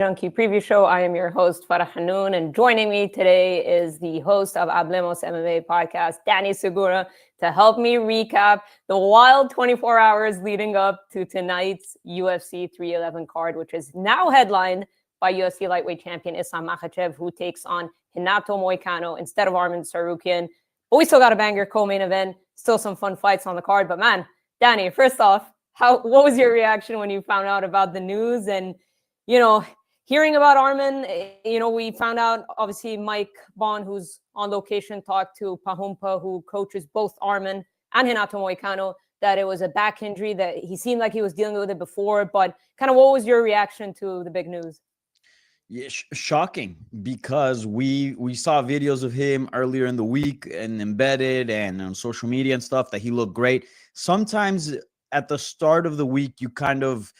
Junkie preview show. I am your host, Farah Hannoun, and joining me today is the host of Hablemos MMA podcast, Danny Segura, to help me recap the wild 24 hours leading up to tonight's UFC 311 card, which is now headlined by UFC lightweight champion Islam Makhachev, who takes on Renato Moicano instead of Arman Tsarukyan. But we still got a banger co-main event, still some fun fights on the card. But man, Danny, first off, what was your reaction when you found out about the news? And, hearing about Arman, we found out, obviously, Mike Bond, who's on location, talked to Pahumpa, who coaches both Arman and Renato Moicano, that it was a back injury, that he seemed like he was dealing with it before. But kind of what was your reaction to the big news? Yeah, shocking, because we saw videos of him earlier in the week and embedded and on social media and stuff that he looked great. Sometimes at the start of the week, you kind of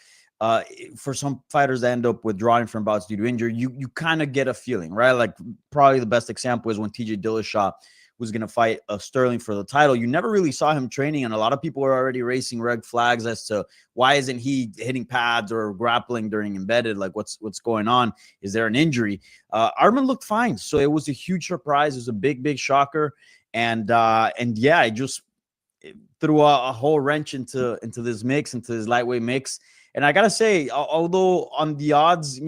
for some fighters that end up withdrawing from bouts due to injury, you kind of get a feeling, right? Like probably the best example is when TJ Dillashaw was going to fight Sterling for the title. You never really saw him training, and a lot of people were already raising red flags as to why isn't he hitting pads or grappling during embedded? Like what's going on? Is there an injury? Arman looked fine, so it was a huge surprise. It was a big shocker, and yeah, it just threw a whole wrench into this mix, into this lightweight mix. And I gotta say, although on the odds,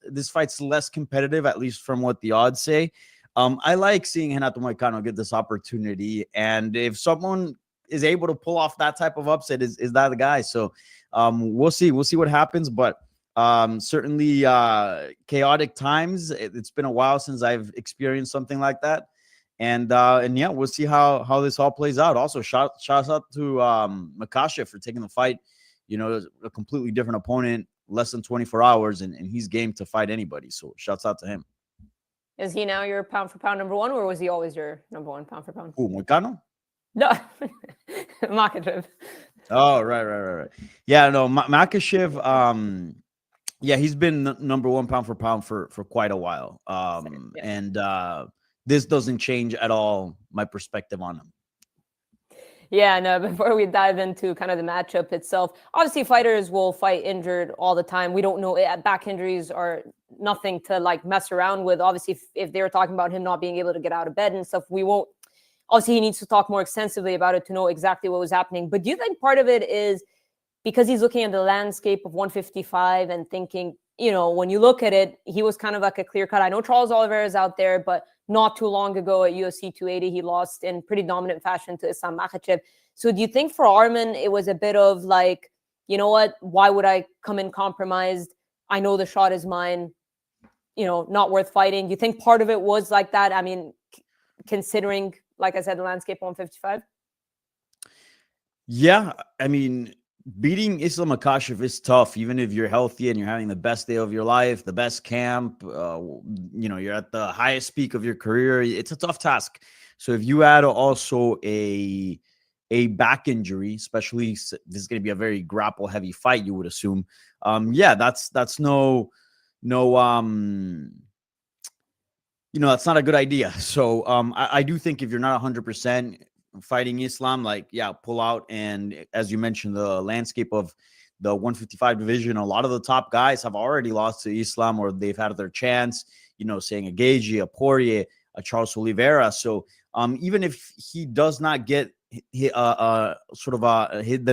this fight's less competitive, at least from what the odds say. I like seeing Renato Moicano get this opportunity, and if someone is able to pull off that type of upset, is that the guy? So we'll see what happens, but certainly chaotic times. It's been a while since I've experienced something like that, and yeah, we'll see how this all plays out. Also, shout out to Makhachev for taking the fight. A completely different opponent, less than 24 hours, and he's game to fight anybody. So shouts out to him. Is he now your pound for pound number one, or was he always your number one pound for pound? Who, Moicano? No, Makhachev. Oh, right. Yeah, no, Makhachev, yeah, he's been number one pound for pound for quite a while. And this doesn't change at all my perspective on him. Yeah, no, before we dive into kind of the matchup itself, obviously fighters will fight injured all the time. We don't know, back injuries are nothing to like mess around with. Obviously, if they were talking about him not being able to get out of bed and stuff, we won't. Obviously, he needs to talk more extensively about it to know exactly what was happening. But do you think part of it is because he's looking at the landscape of 155 and thinking, when you look at it, he was kind of like a clear cut. I know Charles Oliveira is out there, but not too long ago at UFC 280, he lost in pretty dominant fashion to Islam Makhachev. So do you think for Arman, it was a bit of like, you know what, why would I come in compromised? I know the shot is mine, not worth fighting. Do you think part of it was like that? I mean, considering, like I said, the landscape 155? Yeah, I mean, beating Islam Makhachev is tough, even if you're healthy and you're having the best day of your life, the best camp, you're at the highest peak of your career. It's a tough task. So if you add also a back injury, especially this is going to be a very grapple heavy fight, you would assume. That's that's not a good idea. So I do think if you're not 100%, fighting Islam, pull out. And as you mentioned, the landscape of the 155 division, a lot of the top guys have already lost to Islam, or they've had their chance, saying a Gaethje, a Poirier, a Charles Oliveira. So even if he does not get the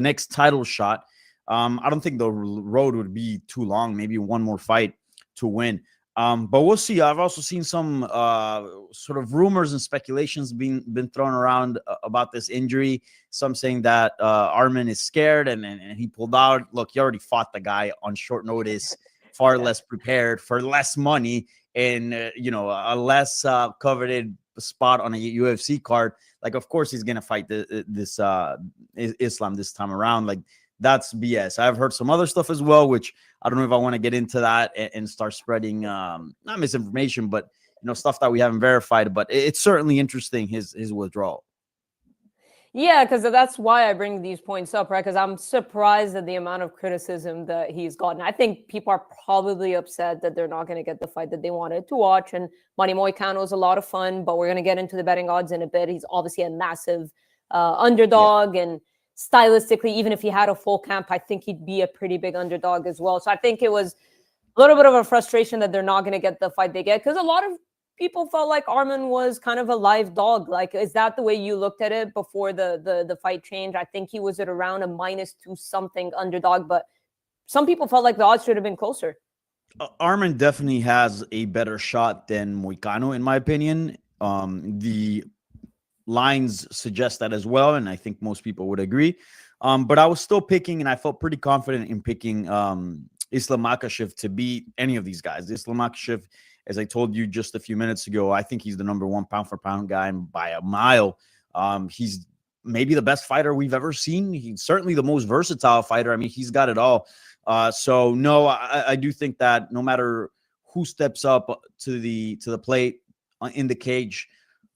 next title shot, I don't think the road would be too long, maybe one more fight to win. But we'll see. I've also seen some sort of rumors and speculations been thrown around about this injury. Some saying that Arman is scared and he pulled out. Look, he already fought the guy on short notice, far less prepared, for less money, and a less coveted spot on a UFC card. Like, of course, he's gonna fight this Islam this time around. Like, that's BS. I've heard some other stuff as well, which I don't know if I want to get into that and start spreading not misinformation, but stuff that we haven't verified. But it's certainly interesting, his withdrawal. Yeah, because that's why I bring these points up, right? Because I'm surprised at the amount of criticism that he's gotten. I think people are probably upset that they're not going to get the fight that they wanted to watch. And Manny Moicano is a lot of fun, but we're going to get into the betting odds in a bit. He's obviously a massive underdog, and stylistically, even if he had a full camp, I think he'd be a pretty big underdog as well. So I think it was a little bit of a frustration that they're not going to get the fight they get, because a lot of people felt like Arman was kind of a live dog. Like, is that the way you looked at it before the fight change? I think he was at around a -2 something underdog, but some people felt like the odds should have been closer. Arman definitely has a better shot than Moicano, in my opinion. The lines suggest that as well, and I think most people would agree. But I was still picking, and I felt pretty confident in picking Islam Makhachev to beat any of these guys. Islam Makhachev, as I told you just a few minutes ago, I think he's the #1 pound-for-pound guy by a mile. He's maybe the best fighter we've ever seen. He's certainly the most versatile fighter. I mean, he's got it all. So no, I do think that no matter who steps up to the plate in the cage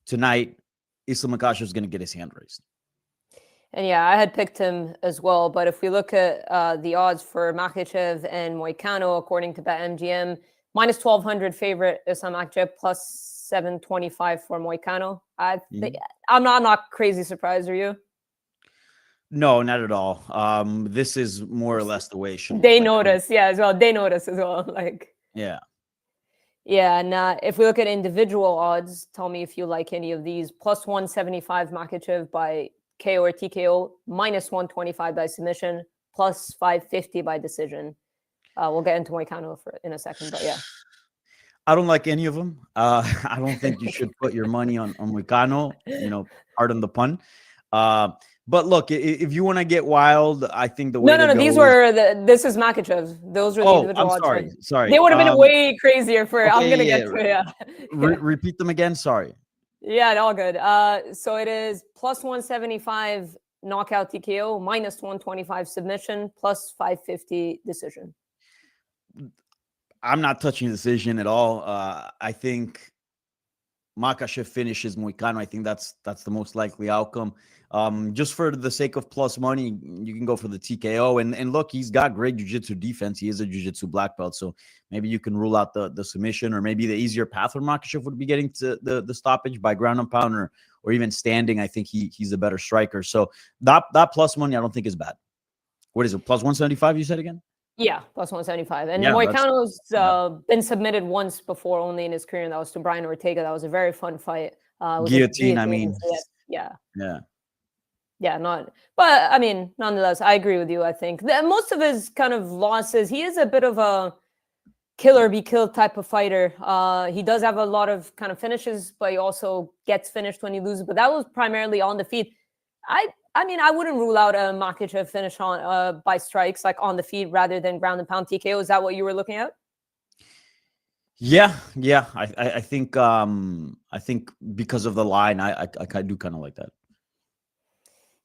tonight, Islam Makhachev is going to get his hand raised. And yeah, I had picked him as well. But if we look at the odds for Makhachev and Moicano, according to BetMGM, -1200 favorite Islam Makhachev, +725 for Moicano. I'm not crazy surprised. Are you? No, not at all. This is more or less the way it should. They notice, yeah, as well. They notice as well. Like, yeah. Yeah, and if we look at individual odds, tell me if you like any of these. +175 Makhachev by KO or TKO, -125 by submission, +550 by decision. We'll get into Moicano in a second, but yeah. I don't like any of them. I don't think you should put your money on Moicano, pardon the pun. But look, if you want to get wild, I think the way No, these were this is Makhachev. Those were the individual odds. Sorry. They would have been way crazier for. Okay, I'm gonna get to it. Yeah. Repeat them again. Sorry. Yeah, all good. So it is +175 knockout TKO, -125 submission, +550 decision. I'm not touching the decision at all. I think Makhachev finishes Moicano. I think that's the most likely outcome. Just for the sake of plus money, you can go for the TKO. And look, he's got great jiu-jitsu defense. He is a jiu-jitsu black belt. So maybe you can rule out the submission, or maybe the easier path for Makhachev would be getting to the stoppage by ground and pound or even standing. I think he's a better striker. So that plus money I don't think is bad. What is it? +175 you said again? Yeah, +175. And Moicano's been submitted once before only in his career, and that was to Brian Ortega. That was a very fun fight. Guillotine, I mean. Yeah. Yeah, but I mean, nonetheless, I agree with you. I think that most of his kind of losses, he is a bit of a kill or be killed type of fighter. He does have a lot of kind of finishes, but he also gets finished when he loses. But that was primarily on the feet. I mean, I wouldn't rule out a Makhachev finish on by strikes, like on the feet rather than ground and pound TKO. Is that what you were looking at? Yeah. I think because of the line, I do kind of like that.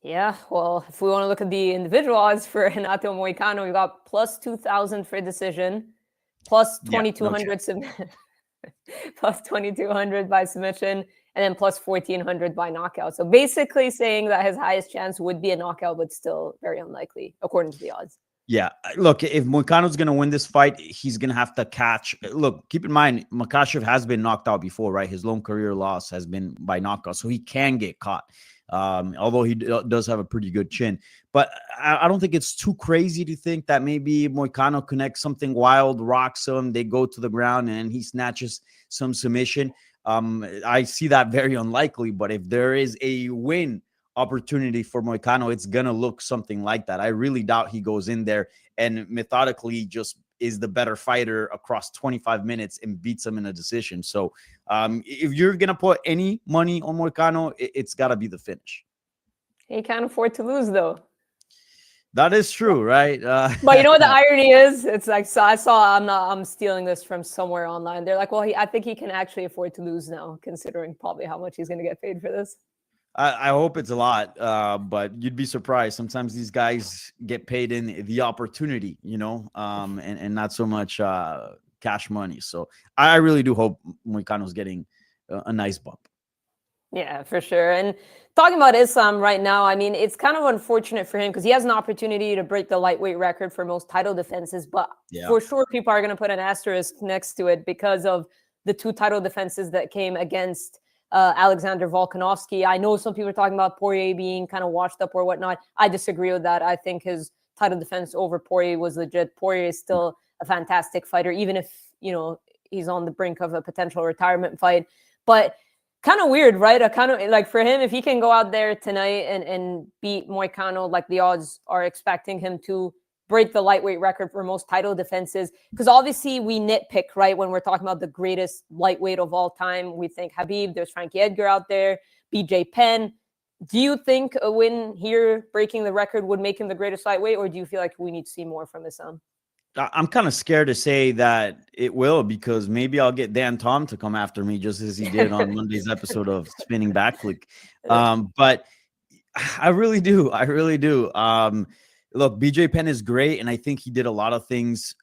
Yeah, well, if we want to look at the individual odds for Renato Moicano, we got +2,000 for decision, +2,200 +2,200 by submission, and then +1,400 by knockout. So basically saying that his highest chance would be a knockout, but still very unlikely according to the odds. Yeah, look, if Moicano's going to win this fight, he's going to have to catch. Look, keep in mind, Makhachev has been knocked out before, right? His lone career loss has been by knockout, so he can get caught. Although he does have a pretty good chin. But I don't think it's too crazy to think that maybe Moicano connects something wild, rocks him, they go to the ground, and he snatches some submission. I see that very unlikely, but if there is a win opportunity for Moicano, it's going to look something like that. I really doubt he goes in there and methodically just is the better fighter across 25 minutes and beats him in a decision. So if you're going to put any money on Moicano, it's got to be the finish. He can't afford to lose, though. That is true, right? But you know what the irony is? It's like, so I'm stealing this from somewhere online. They're like, well, I think he can actually afford to lose now, considering probably how much he's going to get paid for this. I hope it's a lot, but you'd be surprised. Sometimes these guys get paid in the opportunity, and not so much cash money. So I really do hope Moicano's getting a nice bump. Yeah, for sure. And talking about Islam right now, I mean, it's kind of unfortunate for him because he has an opportunity to break the lightweight record for most title defenses. But for sure, people are going to put an asterisk next to it because of the 2 title defenses that came against Alexander Volkanovski. I know some people are talking about Poirier being kind of washed up or whatnot. I disagree with that. I think his title defense over Poirier was legit. Poirier is still a fantastic fighter, even if, you know, he's on the brink of a potential retirement fight. But kind of weird, right? A kind of like for him, if he can go out there tonight and beat Moicano, like the odds are expecting him to break the lightweight record for most title defenses. Because obviously we nitpick, right? When we're talking about the greatest lightweight of all time, we think Khabib, there's Frankie Edgar out there, BJ Penn. Do you think a win here, breaking the record, would make him the greatest lightweight, or do you feel like we need to see more from Islam? I'm kind of scared to say that it will, because maybe I'll get Dan Tom to come after me just as he did on Monday's episode of Spinning Back Click. But I really do. I really do. Look, BJ Penn is great, and I think he did a lot of things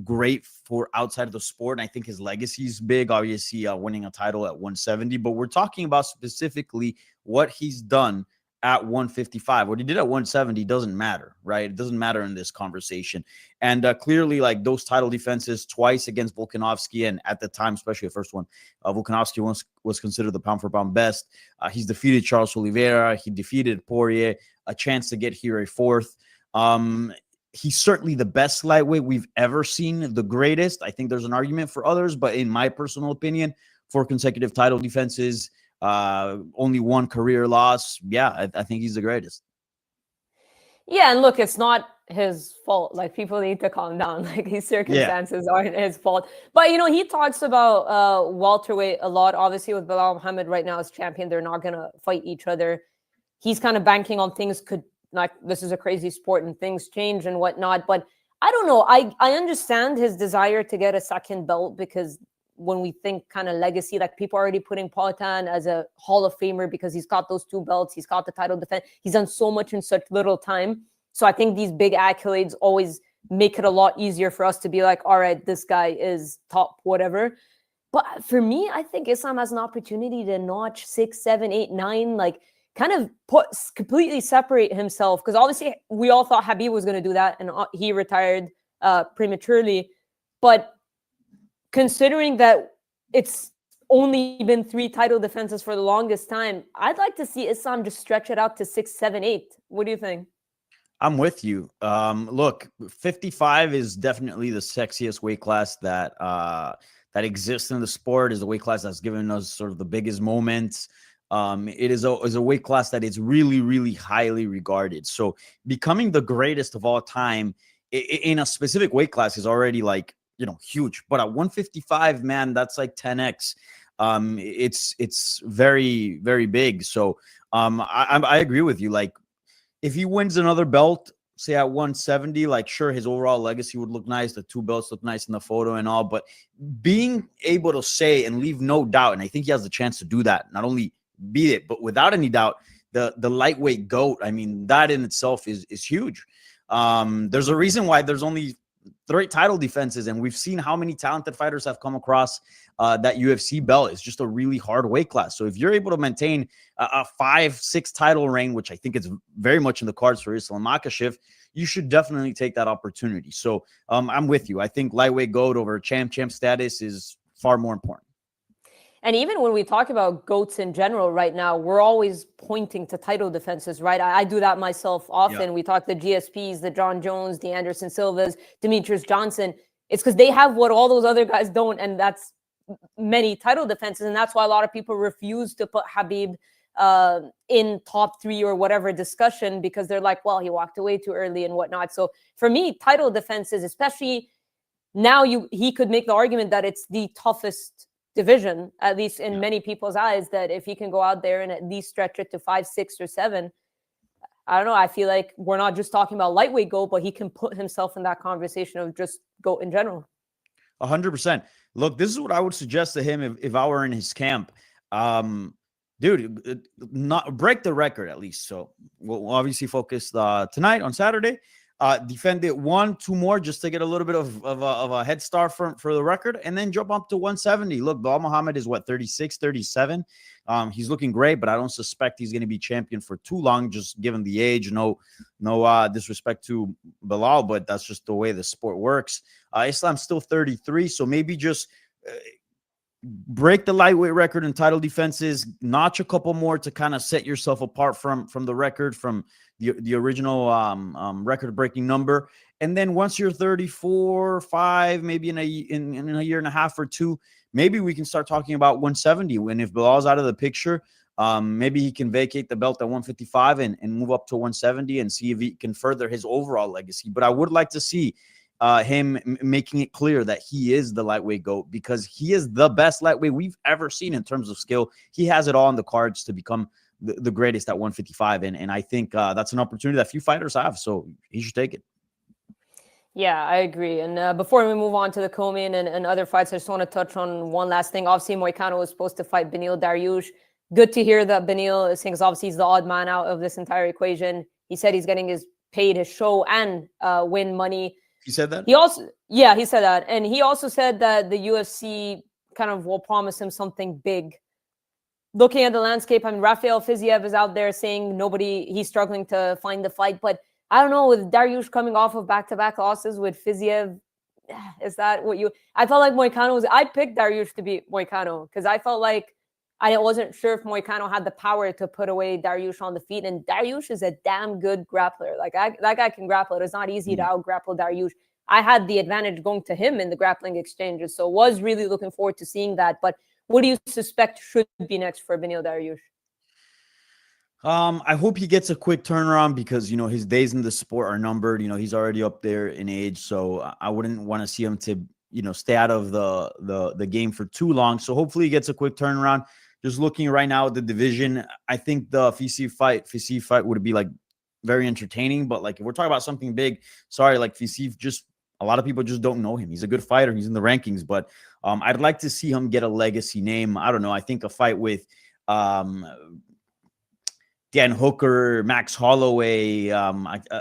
great for outside of the sport. And I think his legacy is big, obviously winning a title at 170. But we're talking about specifically what he's done at 155. What he did at 170 doesn't matter, right? It doesn't matter in this conversation. And clearly, like, those title defenses twice against Volkanovski, and at the time, especially the first one, Volkanovski was considered the pound-for-pound best. He's defeated Charles Oliveira. He defeated Poirier, a chance to get here a fourth. He's certainly the best lightweight we've ever seen, the greatest. I think there's an argument for others, but in my personal opinion, 4 consecutive title defenses, only 1 career loss. Yeah, I think he's the greatest. Yeah, and look, it's not his fault. Like, people need to calm down. Like, these circumstances aren't his fault. But, you know, he talks about welterweight a lot. Obviously, with Belal Muhammad right now as champion, they're not going to fight each other. He's kind of banking on things could, like, this is a crazy sport and things change and whatnot. But I don't know. I understand his desire to get a second belt, because when we think kind of legacy, like, people are already putting Payton as a Hall of Famer because he's got those 2 belts. He's got the title defense. He's done so much in such little time. So I think these big accolades always make it a lot easier for us to be like, all right, this guy is top, whatever. But for me, I think Islam has an opportunity to notch 6, 7, 8, 9, like, kind of completely separate himself. Because obviously we all thought Khabib was going to do that, and he retired prematurely. But considering that it's only been 3 title defenses for the longest time, I'd like to see Islam just stretch it out to 6, 7, 8. What do you think? I'm with you. Look, 55 is definitely the sexiest weight class that exists in the sport. Is the weight class that's given us sort of the biggest moments. It is a weight class that is really, really highly regarded. So becoming the greatest of all time in a specific weight class is already, like, you know, huge. But at 155, man, that's like 10x. It's very, very big. So I agree with you. Like, if he wins another belt, say at 170, like, sure, his overall legacy would look nice. The 2 belts look nice in the photo and all. But being able to say and leave no doubt, and I think he has the chance to do that, not only beat it, but without any doubt, the lightweight GOAT, I mean, that in itself is huge. There's a reason why there's only 3 title defenses, and we've seen how many talented fighters have come across that UFC belt. It's just a really hard weight class. So if you're able to maintain a 5-6 title reign, which I think is very much in the cards for Islam Makhachev, you should definitely take that opportunity. So I'm with you. I think lightweight GOAT over champ status is far more important. And even when we talk about GOATs in general right now, we're always pointing to title defenses, right? I do that myself often. Yeah. We talk the GSPs, the John Jones, the Anderson Silvas, Demetrius Johnson. It's because they have what all those other guys don't, and that's many title defenses. And that's why a lot of people refuse to put Khabib in top 3 or whatever discussion, because they're like, well, he walked away too early and whatnot. So for me, title defenses, especially now, he could make the argument that it's the toughest division, at least in many people's eyes, that if he can go out there and at least stretch it to 5, 6, or 7, I don't know. I feel like we're not just talking about lightweight GOAT, but he can put himself in that conversation of just GOAT in general. 100%. Look, this is what I would suggest to him if I were in his camp. Dude, not break the record at least. So we'll obviously focus tonight on Saturday. Defend it 1, 2 more just to get a little bit of a head start for the record, and then jump up to 170. Look, Belal Muhammad is what, 36, 37. He's looking great, but I don't suspect he's going to be champion for too long, just given the age. No disrespect to Belal, but that's just the way the sport works. Islam's still 33, so maybe just break the lightweight record in title defenses, notch a couple more to kind of set yourself apart from the record, from the original record-breaking number. And then once you're 34, 5, maybe in a year and a half or two, maybe we can start talking about 170. When if Bilal's out of the picture, maybe he can vacate the belt at 155 and move up to 170 and see if he can further his overall legacy. But I would like to see him making it clear that he is the lightweight GOAT, because he is the best lightweight we've ever seen in terms of skill. He has it all on the cards to become the greatest at 155. And I think that's an opportunity that few fighters have. So he should take it. Yeah, I agree. And before we move on to the co-main and other fights, I just want to touch on one last thing. Obviously, Moicano was supposed to fight Beneil Dariush. Good to hear that Beneil is saying, because obviously he's the odd man out of this entire equation. He said he's getting paid his show and win money. He said that? He said that. And he also said that the UFC kind of will promise him something big. Looking at the landscape, I mean, Rafael Fiziev is out there saying he's struggling to find the fight. But I don't know, with Dariush coming off of back-to-back losses with Fiziev, is that what I felt like Moicano I picked Dariush to beat Moicano because I felt like I wasn't sure if Moicano had the power to put away Dariush on the feet. And Dariush is a damn good grappler. Like, that guy can grapple. It's not easy to out-grapple Dariush. I had the advantage going to him in the grappling exchanges, so was really looking forward to seeing that. But what do you suspect should be next for Beneil Dariush? I hope he gets a quick turnaround because, his days in the sport are numbered. He's already up there in age, so I wouldn't want to see him to, stay out of the game for too long. So hopefully he gets a quick turnaround. Just looking right now at the division, I think the Fiziev fight would be like very entertaining. But like if we're talking about something big, sorry, like Fiziev, a lot of people just don't know him. He's a good fighter. He's in the rankings, but I'd like to see him get a legacy name. I don't know. I think a fight with Dan Hooker, Max Holloway,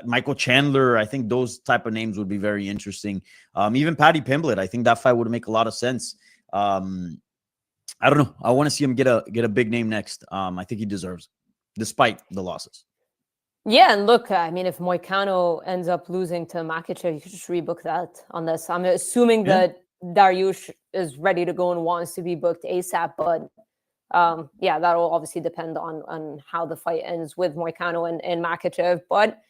Michael Chandler. I think those type of names would be very interesting. Even Paddy Pimblett. I think that fight would make a lot of sense. I don't know. I want to see him get a big name next. I think he deserves it, despite the losses. Yeah, and look, I mean, if Moicano ends up losing to Makhachev, you could just rebook that on this. I'm assuming that Dariush is ready to go and wants to be booked ASAP, but that'll obviously depend on how the fight ends with Moicano and Makhachev. But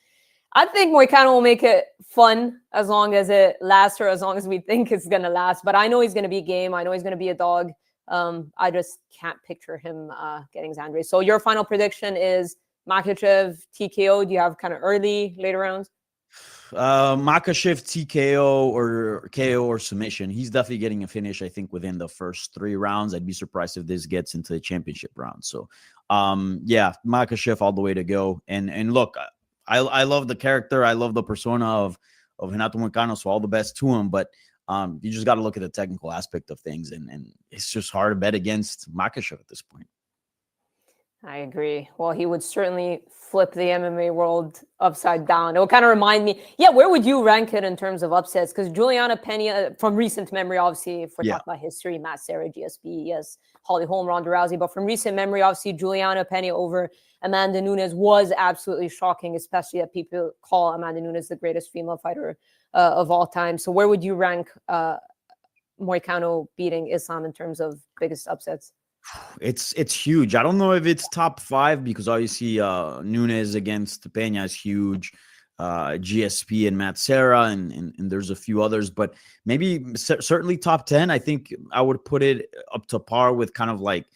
I think Moicano will make it fun as long as it lasts, or as long as we think it's going to last. But I know he's going to be game. I know he's going to be a dog. I just can't picture him getting Xandre. So your final prediction is Makhachev TKO? Do you have kind of early, later rounds? Makhachev TKO or KO or submission. He's definitely getting a finish, I think, within the first 3 rounds. I'd be surprised if this gets into the championship round. So, Makhachev all the way to go. And look, I love the character. I love the persona of Renato Moicano, so all the best to him. But you just got to look at the technical aspect of things, and it's just hard to bet against Makhachev at this point. I agree. Well, he would certainly flip the MMA world upside down. It would kind of remind me, where would you rank it in terms of upsets? Because Juliana Pena, from recent memory, obviously, if we're talking about history, Matt Serra, GSP, yes, Holly Holm, Ronda Rousey. But from recent memory, obviously, Juliana Pena over Amanda Nunes was absolutely shocking, especially that people call Amanda Nunes the greatest female fighter of all time. So where would you rank Moicano beating Islam in terms of biggest upsets? It's huge. I don't know if it's top 5 because obviously Nunes against Pena is huge. GSP and Matt Serra and there's a few others, but maybe certainly top 10. I think I would put it up to par with kind of like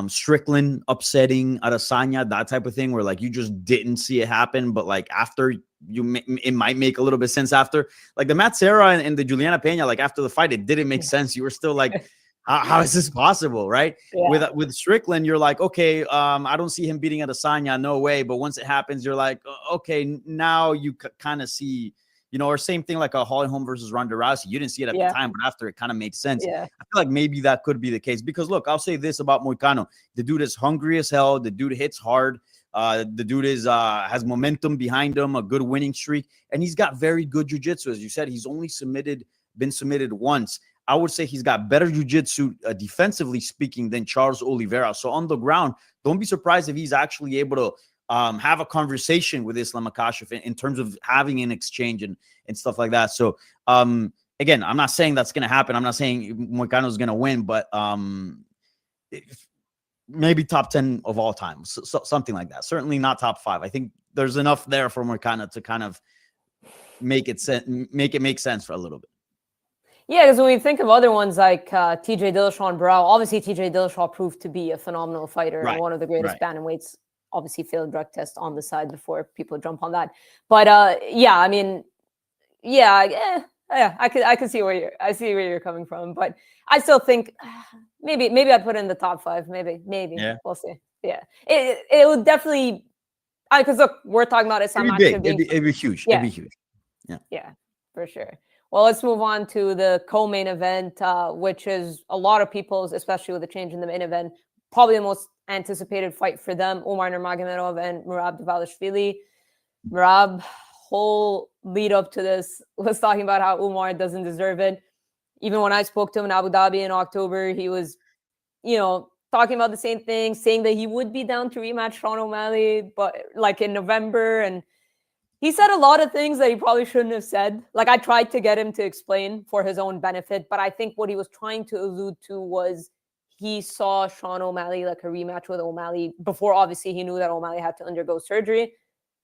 Strickland upsetting Adesanya, that type of thing, where like you just didn't see it happen, but like after it might make a little bit of sense after. Like the Matt Serra and the Juliana Pena, like after the fight, it didn't make sense. You were still like, how is this possible, right? Yeah. With Strickland, you're like, okay, I don't see him beating Adesanya, no way. But once it happens, you're like, okay, now you kind of see, or same thing like a Holly Holm versus Ronda Rousey. You didn't see it at the time, but after it kind of made sense. Yeah. I feel like maybe that could be the case because look, I'll say this about Moicano: the dude is hungry as hell. The dude hits hard. The dude has momentum behind him, a good winning streak, and he's got very good jiu-jitsu. As you said, he's only been submitted once. I would say he's got better jiu-jitsu defensively speaking than Charles Oliveira. So on the ground, don't be surprised if he's actually able to have a conversation with Islam Makhachev in terms of having an exchange and stuff like that. So, and again, I'm not saying that's going to happen. I'm not saying Moicano is going to win, but maybe top 10 of all time, so something like that. Certainly not top 5. I think there's enough there for Moicano to kind of make it make sense for a little bit. Yeah, because when we think of other ones like TJ Dillashaw and Barao, obviously TJ Dillashaw proved to be a phenomenal fighter and one of the greatest bantamweights. Obviously failed drug test on the side before people jump on that. But yeah, I mean, yeah, I can see where you're coming from. But I still think maybe I'd put it in the top 5. Maybe yeah. We'll see. Yeah, it would definitely. Because look, we're talking about Islam Makhachev being it'd be huge. Yeah. It'd be huge. Yeah, for sure. Well, let's move on to the co-main event, which is a lot of people's, especially with the change in the main event, probably the most anticipated fight for them, Umar Nurmagomedov and Merab Dvalishvili. Merab, whole lead up to this, was talking about how Umar doesn't deserve it. Even when I spoke to him in Abu Dhabi in October, he was, talking about the same thing, saying that he would be down to rematch Sean O'Malley, but like in November. And he said a lot of things that he probably shouldn't have said. Like, I tried to get him to explain for his own benefit, but I think what he was trying to allude to was he saw Sean O'Malley, like a rematch with O'Malley, before obviously he knew that O'Malley had to undergo surgery,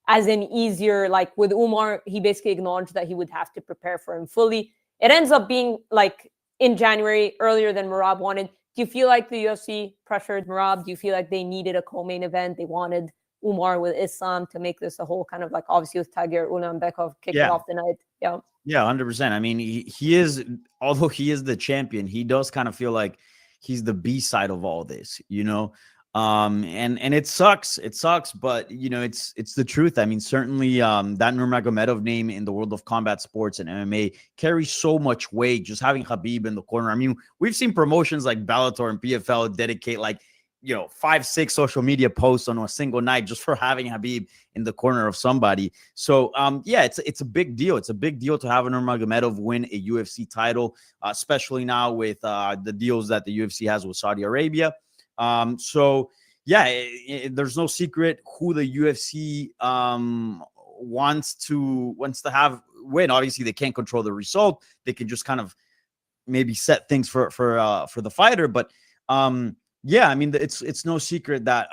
as an easier, like with Umar, he basically acknowledged that he would have to prepare for him fully. It ends up being like in January, earlier than Merab wanted. Do you feel like the UFC pressured Merab? Do you feel like they needed a co-main event? They wanted Umar with Islam to make this a whole kind of like, obviously with Tagir Ulanbekov kicking off the night. Yeah, 100%. I mean, he is, although he is the champion, he does kind of feel like he's the B side of all this, and it sucks. It sucks, but it's the truth. I mean, certainly that Nurmagomedov name in the world of combat sports and MMA carries so much weight. Just having Khabib in the corner. I mean, we've seen promotions like Bellator and PFL dedicate 5-6 social media posts on a single night just for having Khabib in the corner of somebody. So it's a big deal. It's a big deal to have a Nurmagomedov win a UFC title, especially now with the deals that the UFC has with Saudi Arabia. There's no secret who the UFC wants to have win. Obviously, they can't control the result. They can just kind of maybe set things for the fighter, but I mean, it's no secret that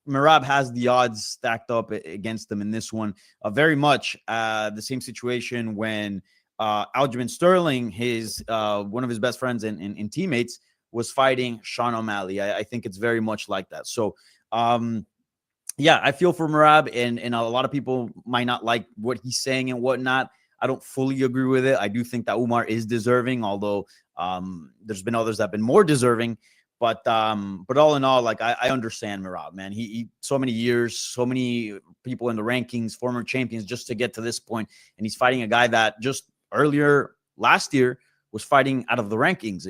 Merab has the odds stacked up against them in this one. Very much the same situation when Aljamain Sterling, one of his best friends and teammates, was fighting Sean O'Malley. I think it's very much like that. So, I feel for Merab, and a lot of people might not like what he's saying and whatnot. I don't fully agree with it. I do think that Umar is deserving, although there's been others that have been more deserving. But all in all, like, I understand Merab, man. He so many years, so many people in the rankings, former champions, just to get to this point. And he's fighting a guy that just earlier last year was fighting out of the rankings.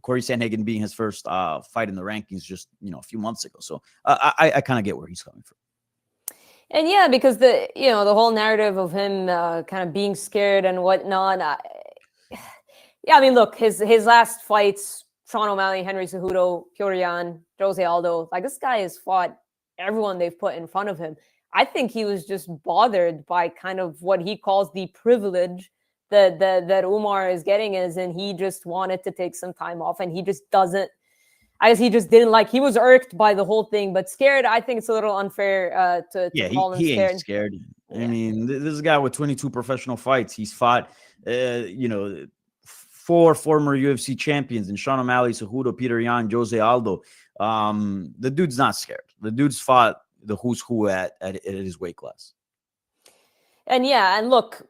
Corey Sandhagen being his first fight in the rankings just, a few months ago. So I kind of get where he's coming from. And yeah, because the whole narrative of him kind of being scared and whatnot. I mean, look, his last fights, Sean O'Malley, Henry Cejudo, Petr Yan, Jose Aldo, like, this guy has fought everyone they've put in front of him. I think he was just bothered by kind of what he calls the privilege that Umar is getting, and he just wanted to take some time off, and he just doesn't. I guess he just didn't like. He was irked by the whole thing, but scared. I think it's a little unfair to call him scared. Ain't scared. I mean, this is a guy with 22 professional fights. He's fought, 4 former UFC champions in Sean O'Malley, Cejudo, Petr Yan, Jose Aldo. The dude's not scared. The dude's fought the who's who at his weight class. And look,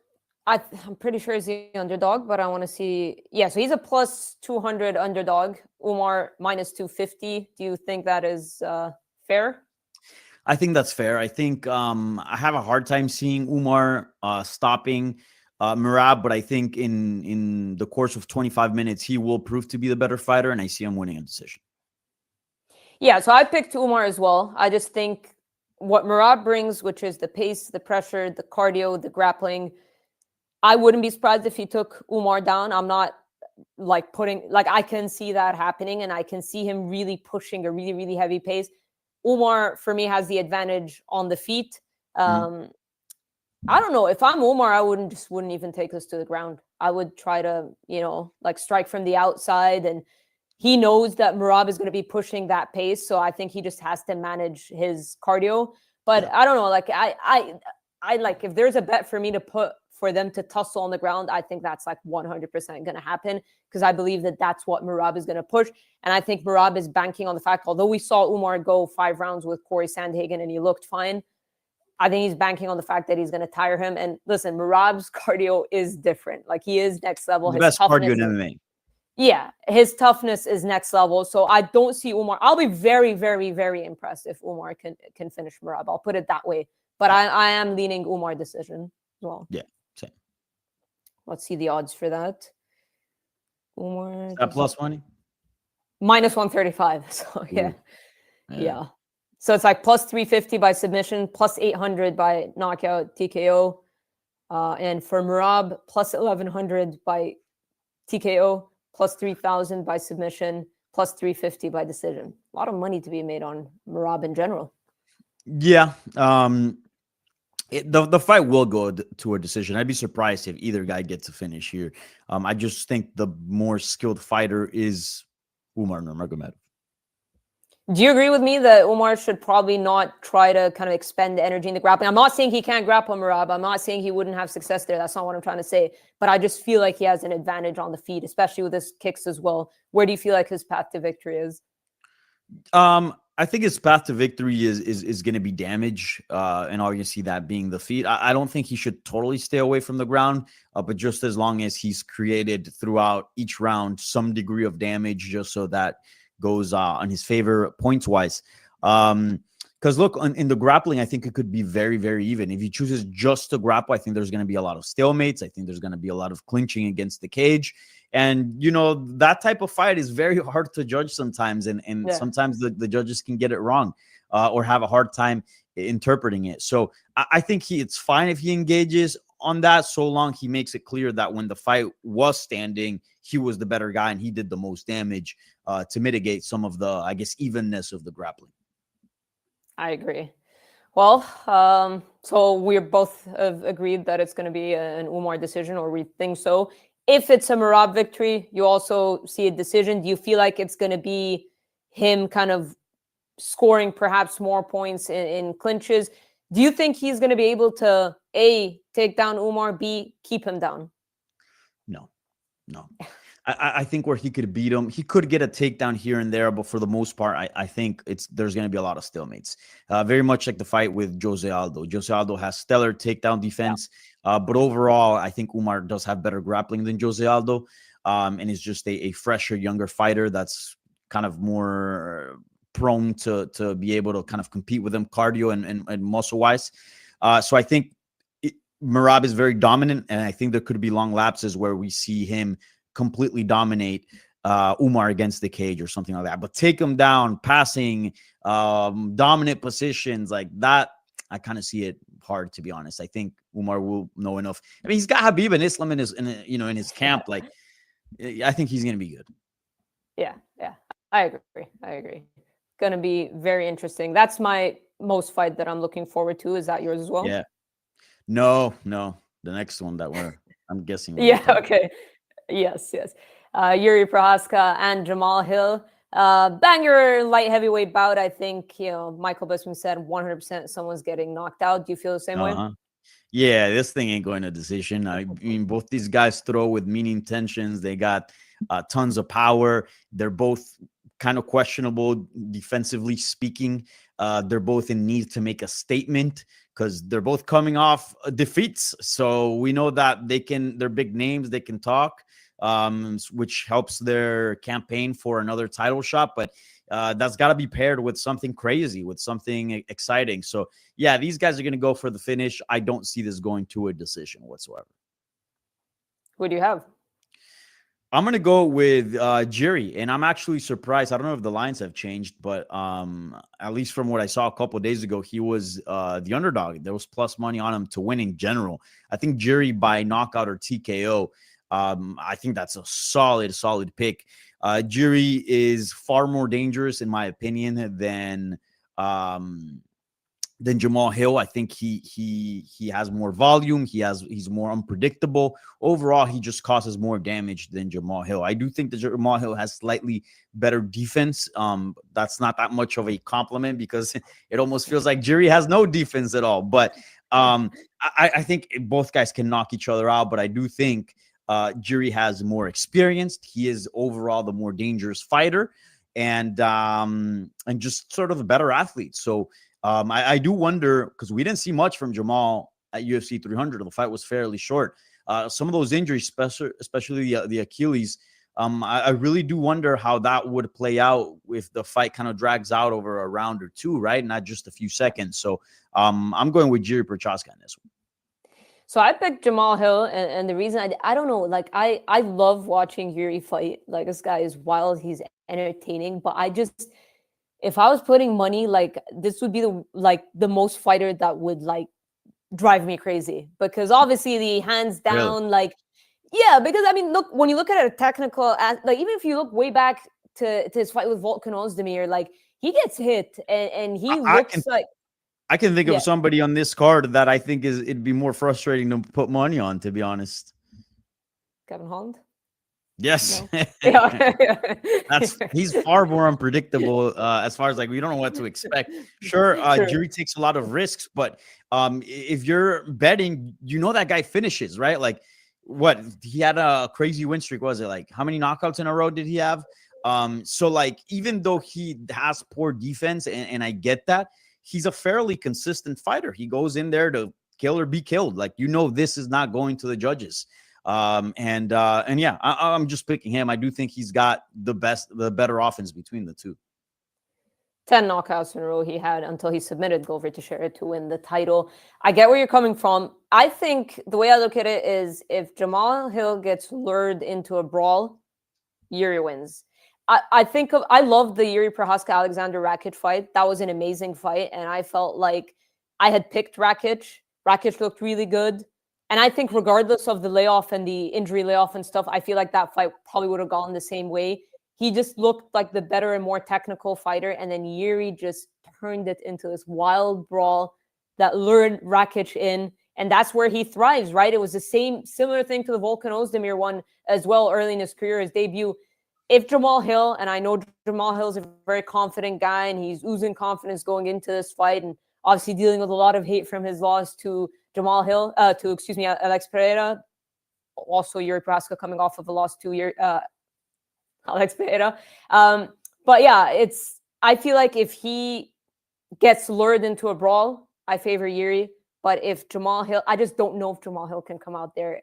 I'm pretty sure he's the underdog, but I want to see. Yeah, so he's a plus 200 underdog. Umar minus 250. Do you think that is fair? I think that's fair. I think I have a hard time seeing Umar stopping Merab, but I think in the course of 25 minutes, he will prove to be the better fighter, and I see him winning a decision. Yeah, so I picked Umar as well. I just think what Merab brings, which is the pace, the pressure, the cardio, the grappling, I wouldn't be surprised if he took Umar down. I'm not I can see that happening, and I can see him really pushing a really, really heavy pace. Umar, for me, has the advantage on the feet. I don't know. If I'm Umar, I wouldn't even take this to the ground. I would try to, like strike from the outside, and he knows that Merab is going to be pushing that pace, so I think he just has to manage his cardio. But Yeah. I don't know. Like I like, if there's a bet for me to put for them to tussle on the ground, I think that's like 100% going to happen, because I believe that that's what Merab is going to push. And I think Merab is banking on the fact, although we saw Umar go 5 rounds with Corey Sandhagen and he looked fine, I think he's banking on the fact that he's going to tire him. And listen, Merab's cardio is different. Like, he is next level. The His best cardio toughness in MMA. Yeah, his toughness is next level. So I don't see Umar. I'll be very, very, very impressed if Umar can finish Merab. I'll put it that way. But I am leaning Umar decision as well. Yeah, same. Let's see the odds for that. Umar Is that plus money? minus 135. So yeah. Ooh. Yeah. So it's like plus 350 by submission, plus 800 by knockout TKO. And for Merab, plus 1100 by TKO, plus 3,000 by submission, plus 350 by decision. A lot of money to be made on Merab in general. Yeah. The fight will go to a decision. I'd be surprised if either guy gets a finish here. I just think the more skilled fighter is Umar Nurmagomedov. Do you agree with me that Umar should probably not try to kind of expend energy in the grappling? I'm not saying he can't grapple Merab. I'm not saying he wouldn't have success there. That's not what I'm trying to say. But I just feel like he has an advantage on the feet, especially with his kicks as well. Where do you feel like his path to victory is? I think his path to victory is going to be damage, and obviously that being the feet. I don't think he should totally stay away from the ground, but just as long as he's created throughout each round some degree of damage, just so that goes on his favor points wise. Because look, in the grappling, I think it could be very, very even. If he chooses just to grapple, I think there's going to be a lot of stalemates. I think there's going to be a lot of clinching against the cage. And, that type of fight is very hard to judge sometimes. And sometimes the judges can get it wrong or have a hard time interpreting it. So I think it's fine if he engages on that, so long he makes it clear that when the fight was standing, he was the better guy and he did the most damage to mitigate some of the, I guess, evenness of the grappling. I agree. Well, so we're both agreed that it's going to be an Umar decision, or we think so. If it's a Merab victory, you also see a decision. Do you feel like it's going to be him kind of scoring perhaps more points in clinches? Do you think he's going to be able to, A, take down Umar, B, keep him down? No. I think where he could beat him, he could get a takedown here and there, but for the most part, I think there's going to be a lot of stalemates. Very much like the fight with Jose Aldo. Jose Aldo has stellar takedown defense, but overall, I think Umar does have better grappling than Jose Aldo, and is just a fresher, younger fighter that's kind of more prone to be able to kind of compete with him cardio and muscle-wise. So I think Merab is very dominant, and I think there could be long lapses where we see him completely dominate Umar against the cage or something like that. But take him down, passing, dominant positions like that, I kind of see it hard, to be honest. I think Umar will know enough. I mean, he's got Habib and Islam in his camp. Like, I think he's going to be good. Yeah, I agree. Going to be very interesting. That's my most fight that I'm looking forward to. Is that yours as well? Yeah. No. The next one I'm guessing. Yeah. Okay. Yes. Yuri Prochazka and Jamal Hill. Banger light heavyweight bout. I think, Michael Bisping said 100% someone's getting knocked out. Do you feel the same way? Yeah, this thing ain't going to decision. I mean, both these guys throw with mean intentions. They got tons of power. They're both kind of questionable defensively speaking. They're both in need to make a statement because they're both coming off defeats. So we know that they're big names. They can talk, which helps their campaign for another title shot. But that's got to be paired with something crazy, with something exciting. So, yeah, these guys are going to go for the finish. I don't see this going to a decision whatsoever. Who do you have? I'm going to go with Jiri, and I'm actually surprised. I don't know if the lines have changed, but at least from what I saw a couple of days ago, he was the underdog. There was plus money on him to win in general. I think Jiri by knockout or TKO, I think that's a solid pick. Jiri is far more dangerous, in my opinion, than than Jamal Hill. I think he has more volume. He's more unpredictable. Overall, he just causes more damage than Jamal Hill. I do think that Jamal Hill has slightly better defense. That's not that much of a compliment because it almost feels like Jiri has no defense at all. But I think both guys can knock each other out. But I do think Jiri has more experience. He is overall the more dangerous fighter, and just sort of a better athlete. So I do wonder, because we didn't see much from Jamal at UFC 300. The fight was fairly short. Some of those injuries, especially the Achilles, I really do wonder how that would play out if the fight kind of drags out over a round or two, right? Not just a few seconds. So I'm going with Jiri Prochazka on this one. So I picked Jamal Hill, and the reason I don't know, like I love watching Jiri fight. Like, this guy is wild, he's entertaining, but if I was putting money, like, this would be the most fighter that would like drive me crazy, because obviously the hands down, Really? like, yeah, because I mean, look, when you look at a technical, like, even if you look way back to his fight with Volkan Ozdemir, like, he gets hit and he looks like. I can think of somebody on this card that I think it'd be more frustrating to put money on, to be honest. Kevin Holland? Yes. No. He's far more unpredictable as far as, like, we don't know what to expect. Sure, Jiri takes a lot of risks, but if you're betting, that guy finishes, right? Like, what, he had a crazy win streak. Was it like, how many knockouts in a row did he have? So, like, even though he has poor defense, and I get that, he's a fairly consistent fighter. He goes in there to kill or be killed. Like, this is not going to the judges. And yeah, I'm just picking him. I do think he's got the better offense between the two. 10 knockouts in a row he had until he submitted Glover Teixeira to win the title. I get where you're coming from. I think the way I look at it is, if Jamal Hill gets lured into a brawl, Jiri wins. I love the Jiri Prochazka Alexander Rakic fight. That was an amazing fight, and I felt like I had picked Rakic. Rakic looked really good. And I think regardless of the layoff and the injury layoff and stuff, I feel like that fight probably would have gone the same way. He just looked like the better and more technical fighter. And then Jiri just turned it into this wild brawl that lured Rakic in. And that's where he thrives, right? It was the similar thing to the Volkan Ozdemir one as well early in his career, his debut. If Jamal Hill, and I know Jamal Hill's a very confident guy and he's oozing confidence going into this fight, and obviously dealing with a lot of hate from his loss to Jamal Hill, Alex Pereira. Also, Jiri Prochazka coming off of a loss to Alex Pereira. But yeah, I feel like if he gets lured into a brawl, I favor Jiri. But if Jamal Hill, I just don't know if Jamal Hill can come out there,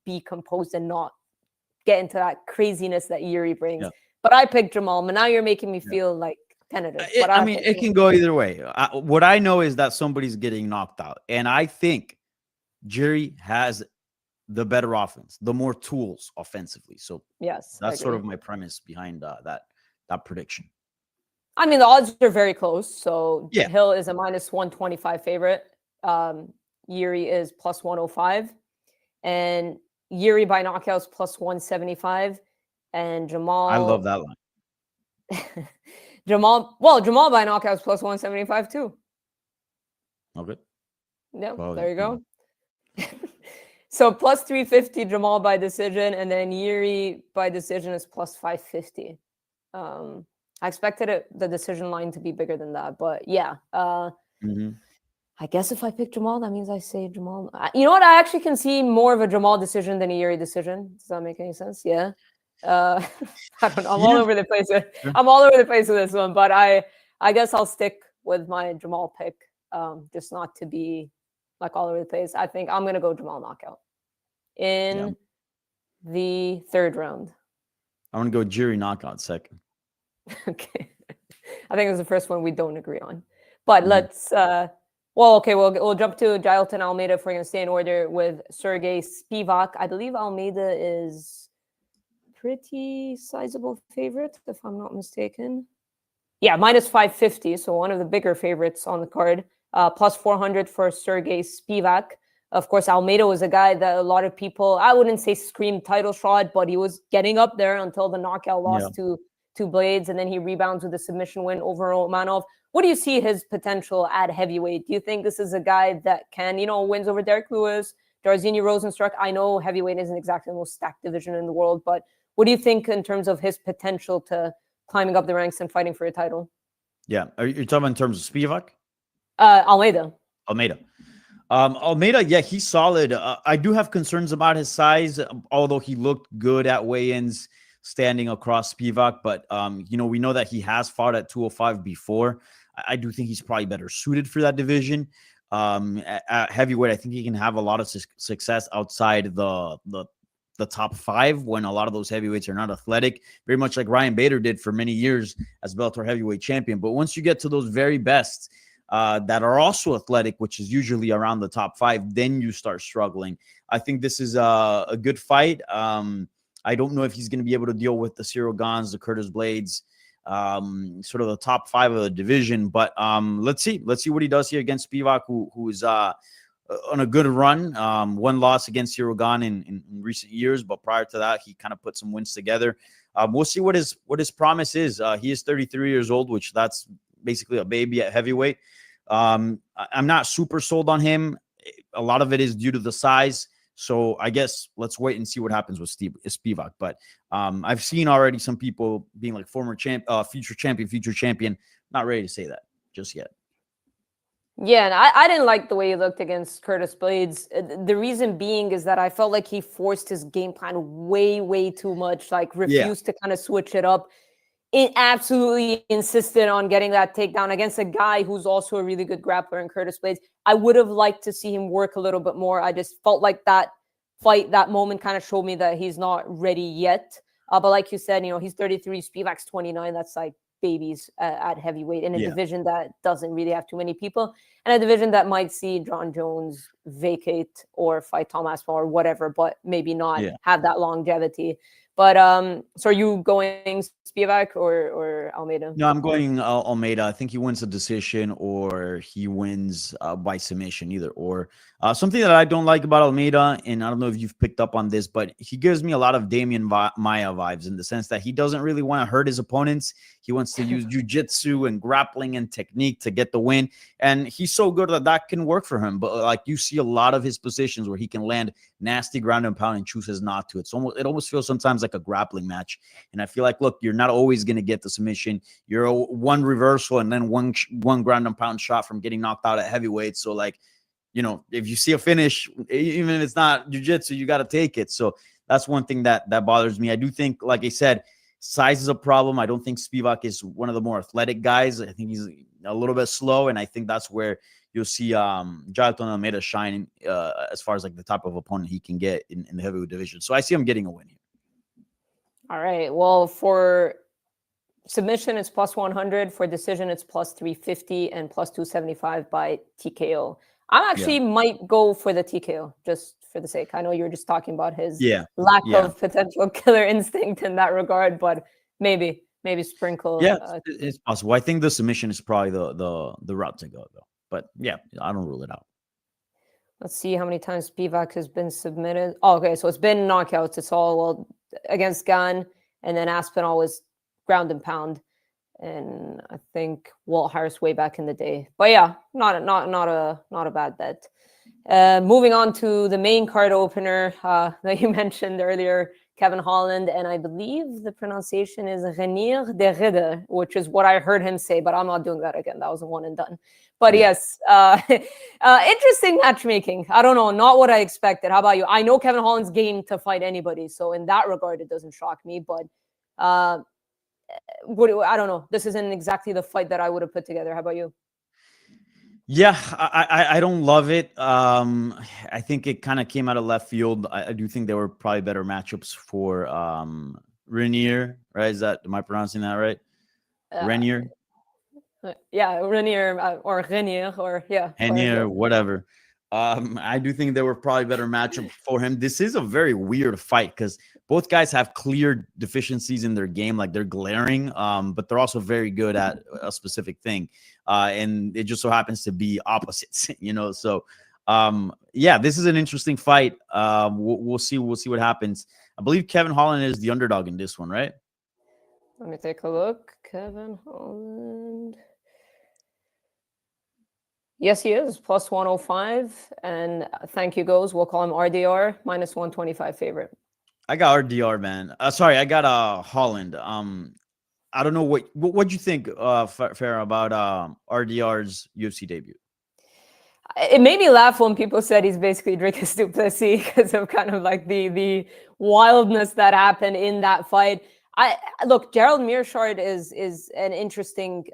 be composed, and not get into that craziness that Jiri brings. Yeah. But I picked Jamal, but now you're making me feel like tentative. But I mean, it can go either way. What I know is that somebody's getting knocked out. And I think Jiri has the better offense, the more tools offensively. So yes, that's sort of my premise behind that prediction. I mean, the odds are very close. So yeah. Hill is a -125 favorite. Jiri is +105. And Jiri by knockouts +175. And Jamal. I love that line. Jamal by knockouts +175 too. Okay. Yeah, there you go. So +350 Jamal by decision, and then Jiri by decision is +550. I expected the decision line to be bigger than that, but yeah. I guess if I pick Jamal, that means I say Jamal. You know what? I actually can see more of a Jamal decision than a Jiri decision. Does that make any sense? Yeah. I don't know. I'm all over the place. I'm all over the place with this one, but I guess I'll stick with my Jamal pick, just not to be like all over the place. I think I'm gonna go Jamal knockout in the third round. I'm gonna go Jiri knockout second. Okay. I think it's the first one we don't agree on, but let's. We'll jump to Jailton Almeida if we're going to stay in order with Sergey Spivac. I believe Almeida is pretty sizable favorite, if I'm not mistaken. Yeah, -550, so one of the bigger favorites on the card. +400 for Sergey Spivac. Of course, Almeida was a guy that a lot of people, I wouldn't say screamed title shot, but he was getting up there until the knockout loss to 2 blades, and then he rebounds with a submission win over Romanov. What do you see his potential at heavyweight? Do you think this is a guy that can, wins over Derek Lewis, Jairzinho Rozenstruik? I know heavyweight isn't exactly the most stacked division in the world, but what do you think in terms of his potential to climbing up the ranks and fighting for a title? Yeah. Are you talking in terms of Spivac? Almeida. Almeida, yeah, he's solid. I do have concerns about his size, although he looked good at weigh-ins standing across Spivac. But, we know that he has fought at 205 before. I do think he's probably better suited for that division. At heavyweight, I think he can have a lot of success outside the top 5 when a lot of those heavyweights are not athletic, very much like Ryan Bader did for many years as Bellator heavyweight champion. But once you get to those very best that are also athletic, which is usually around the top 5, then you start struggling. I think this is a good fight. I don't know if he's going to be able to deal with the Cyril Gans, the Curtis Blades, sort of the top 5 of the division. But let's see what he does here against Spivac, who is on a good run. One loss against Cyril Gane in recent years, but prior to that, he kind of put some wins together. We'll see what his promise is. He is 33 years old, which that's basically a baby at heavyweight. I'm not super sold on him. A lot of it is due to the size. So I guess let's wait and see what happens with Spivac. But I've seen already some people being like future champion. Not ready to say that just yet. Yeah, and I didn't like the way he looked against Curtis Blades. The reason being is that I felt like he forced his game plan way too much, like refused to kind of switch it up. It absolutely insisted on getting that takedown against a guy who's also a really good grappler in Curtis Blades. I would have liked to see him work a little bit more. I just felt like that fight, that moment kind of showed me that he's not ready yet. But like you said, he's 33, Spivac's 29. That's like babies at heavyweight in a division that doesn't really have too many people, and a division that might see John Jones vacate or fight Tom Aspinall or whatever, but maybe not have that longevity. But so are you going Spivac or Almeida? No, I'm going Almeida. I think he wins a decision or he wins by submission, either or. Something that I don't like about Almeida, and I don't know if you've picked up on this, but he gives me a lot of Damian Maia vibes in the sense that he doesn't really want to hurt his opponents. He wants to use jiu-jitsu and grappling and technique to get the win. And he's so good that can work for him. But like you see a lot of his positions where he can land nasty ground and pound and chooses not to. It almost feels sometimes like a grappling match. And I feel like, look, you're not always going to get the submission. You're one reversal and then one ground and pound shot from getting knocked out at heavyweight. So like, if you see a finish, even if it's not jiu-jitsu, you got to take it. So that's one thing that bothers me. I do think, like I said, size is a problem. I don't think Spivac is one of the more athletic guys. I think he's a little bit slow, and I think that's where you'll see Jailton Almeida shine as far as like the type of opponent he can get in the heavyweight division. So I see him getting a win here. All right. Well, for submission, it's plus 100. For decision, it's plus 350 and plus 275 by TKO. I actually might go for the TKO just for the sake. I know you were just talking about his lack of potential killer instinct in that regard, but maybe sprinkle. Yeah, it's possible. I think the submission is probably the route to go, though. But yeah, I don't rule it out. Let's see how many times Spivac has been submitted. Oh, okay, so it's been knockouts. It's all against Gane, and then Aspinall was ground and pound. And I think Walt Harris way back in the day. But yeah, not a bad bet. Moving on to the main card opener that you mentioned earlier, Kevin Holland, and I believe the pronunciation is Renier de Ridder, which is what I heard him say, but I'm not doing that again. That was a one and done. But yes, interesting matchmaking. I don't know, not what I expected. How about you? I know Kevin Holland's game to fight anybody, so in that regard, it doesn't shock me. But I don't know. This isn't exactly the fight that I would have put together. How about you? Yeah, I don't love it. I think it kind of came out of left field. I do think there were probably better matchups for Renier, right? Am I pronouncing that right? Renier? Yeah, Renier or Renier or Renier, whatever. I do think there were probably better matchups for him. This is a very weird fight because both guys have clear deficiencies in their game, like they're glaring, but they're also very good at a specific thing. And it just so happens to be opposites, So, yeah, this is an interesting fight. We'll see what happens. I believe Kevin Holland is the underdog in this one, right? Let me take a look. Kevin Holland. Yes, he is plus 105. And thank you goes. We'll call him RDR minus 125 favorite. I got RDR, man. Sorry, I got Holland. I don't know what you think, Farah, about RDR's UFC debut. It made me laugh when people said he's basically Dricus du Plessis because of kind of like the wildness that happened in that fight. Look, Gerald Meerschaert is an interesting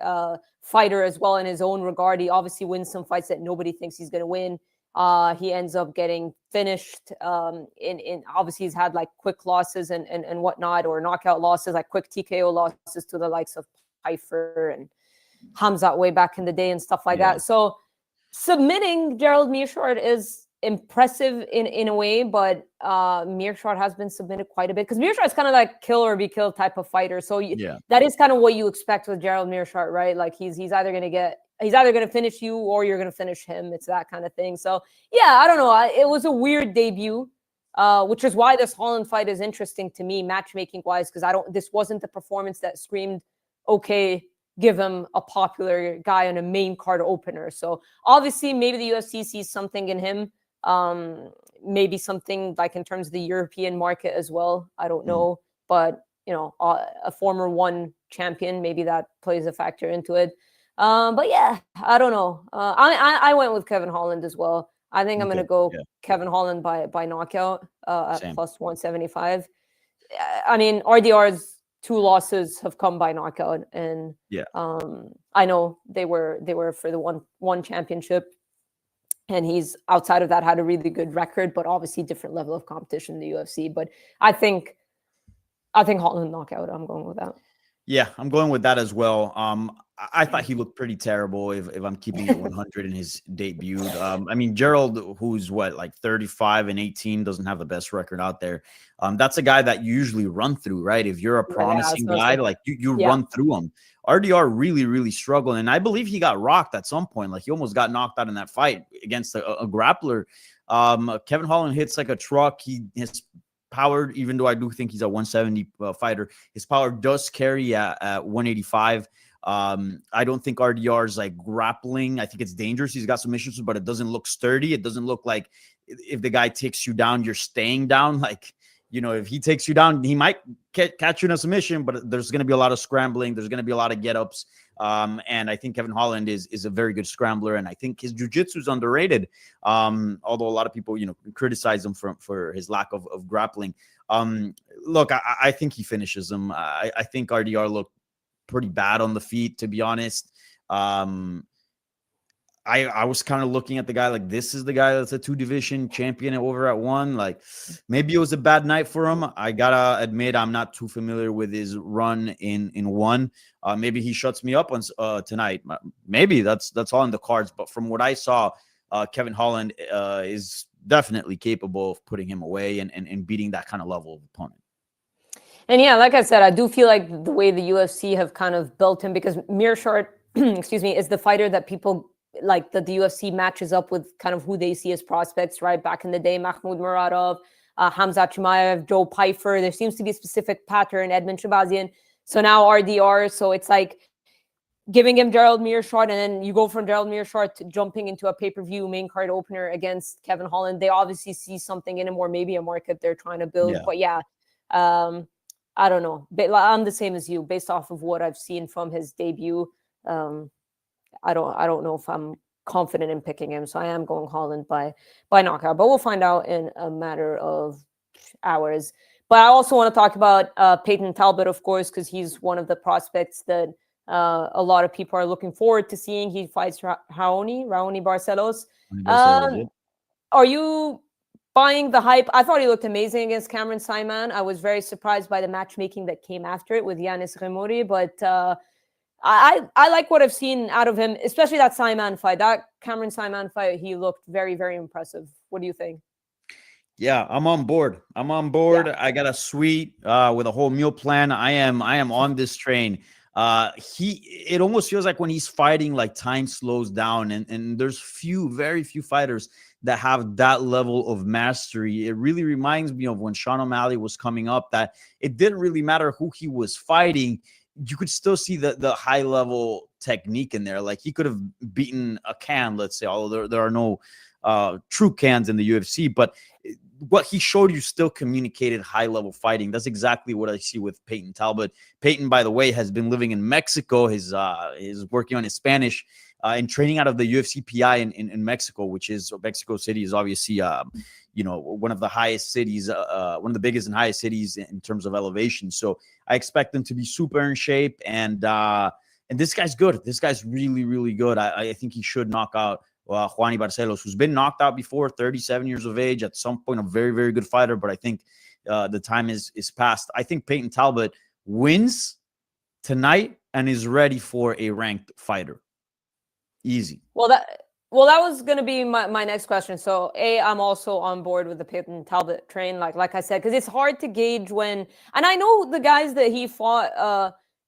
fighter as well in his own regard. He obviously wins some fights that nobody thinks he's going to win. He ends up getting finished. In obviously he's had like quick losses and whatnot, or knockout losses, like quick TKO losses to the likes of Pfeiffer and Hamzat way back in the day and stuff like that. So submitting Gerald Meerschaert is impressive in a way, but Meerschaert has been submitted quite a bit because Meerschaert is kind of like kill or be killed type of fighter. So that is kind of what you expect with Gerald Meerschaert, right? Like he's either going to finish you or you're going to finish him. It's that kind of thing. So yeah, I don't know. It was a weird debut, which is why this Holland fight is interesting to me, matchmaking wise, because this wasn't the performance that screamed, okay, give him a popular guy on a main card opener. So obviously maybe the UFC sees something in him. Maybe something like in terms of the European market as well. I don't know, but you know, a former one champion, maybe that plays a factor into it. But yeah, I don't know. I went with Kevin Holland as well. I think I'm going to go Kevin Holland by knockout at plus 175. I mean, RDR's 2 losses have come by knockout, and I know they were for the one championship, and he's outside of that had a really good record, but obviously different level of competition in the UFC. But I think Holland knockout. I'm going with that. Yeah, I'm going with that as well. I thought he looked pretty terrible if I'm keeping it 100 in his debut. I mean, Gerald, who's like 35-18, doesn't have the best record out there. That's a guy that you usually run through, right? If you're a promising guy, like you run through him. RDR really, really struggled. And I believe he got rocked at some point. Like he almost got knocked out in that fight against a grappler. Kevin Holland hits like a truck. His power, even though I do think he's a 170 fighter, his power does carry at 185. I don't think RDR is like grappling. I think it's dangerous. He's got some issues, but it doesn't look sturdy. It doesn't look like if the guy takes you down, you're staying down. Like, you know, if he takes you down, he might catch you in a submission, but there's going to be a lot of scrambling. There's going to be a lot of get-ups. And I think Kevin Holland is a very good scrambler, and I think his jiu-jitsu is underrated. Although a lot of people, you know, criticize him for his lack of grappling. Look, I think he finishes him. I think RDR looked pretty bad on the feet, to be honest. I was kind of looking at the guy like, this is the guy that's a 2-division champion over at 1. Like, maybe it was a bad night for him. I gotta admit, I'm not too familiar with his run in 1. Maybe he shuts me up on tonight. Maybe that's all in the cards. But from what I saw, Kevin Holland is definitely capable of putting him away and beating that kind of level of opponent. And yeah, like I said, I do feel like the way the UFC have kind of built him, because Meerschaert, excuse me, is the fighter that people like, that the UFC matches up with kind of who they see as prospects, right? Back in the day, Mahmoud Muradov, Hamzat Chimaev, Joe Pfeiffer. There seems to be a specific pattern, Edmund Shabazian. So now RDR. So it's like giving him Gerald Meerschaert, and then you go from Gerald Meerschaert to jumping into a pay-per-view main card opener against Kevin Holland. They obviously see something in him, or maybe a market they're trying to build. Yeah. But yeah, I don't know. I'm the same as you. Based off of what I've seen from his debut, I don't know if I'm confident in picking him. So I am going Holland by knockout. But we'll find out in a matter of hours. But I also want to talk about Payton Talbott, of course, because he's one of the prospects that a lot of people are looking forward to seeing. He fights Raoni Barcelos. Are you buying the hype? I thought he looked amazing against Cameron Saaiman. I was very surprised by the matchmaking that came after it with Yanis Remori, but I like what I've seen out of him, especially that Saaiman fight. That Cameron Saaiman fight, he looked very, very impressive. What do you think? Yeah, I'm on board. Yeah. I got a suite with a whole meal plan. I am on this train. It almost feels like when he's fighting, like time slows down, and there's very few fighters that have that level of mastery. It really reminds me of when Sean O'Malley was coming up, that it didn't really matter who he was fighting. You could still see the high level technique in there. Like he could have beaten a can, let's say, although there are no true cans in the UFC, but what he showed you still communicated high level fighting. That's exactly what I see with Payton Talbott. Payton, by the way, has been living in Mexico. He's working on his Spanish and training out of the UFC PI in Mexico, which is Mexico City is obviously one of the highest cities, one of the biggest and highest cities in terms of elevation. So I expect him to be super in shape, and this guy's good. This guy's really, really good. I think he should knock out Juani Barcelos, who's been knocked out before, 37 years of age, at some point a very, very good fighter, but I think the time is past. I think Payton Talbott wins tonight and is ready for a ranked fighter. Easy. Well, that was going to be my next question. So, I'm also on board with the Payton Talbott train, like I said, because it's hard to gauge when, and I know the guys that he fought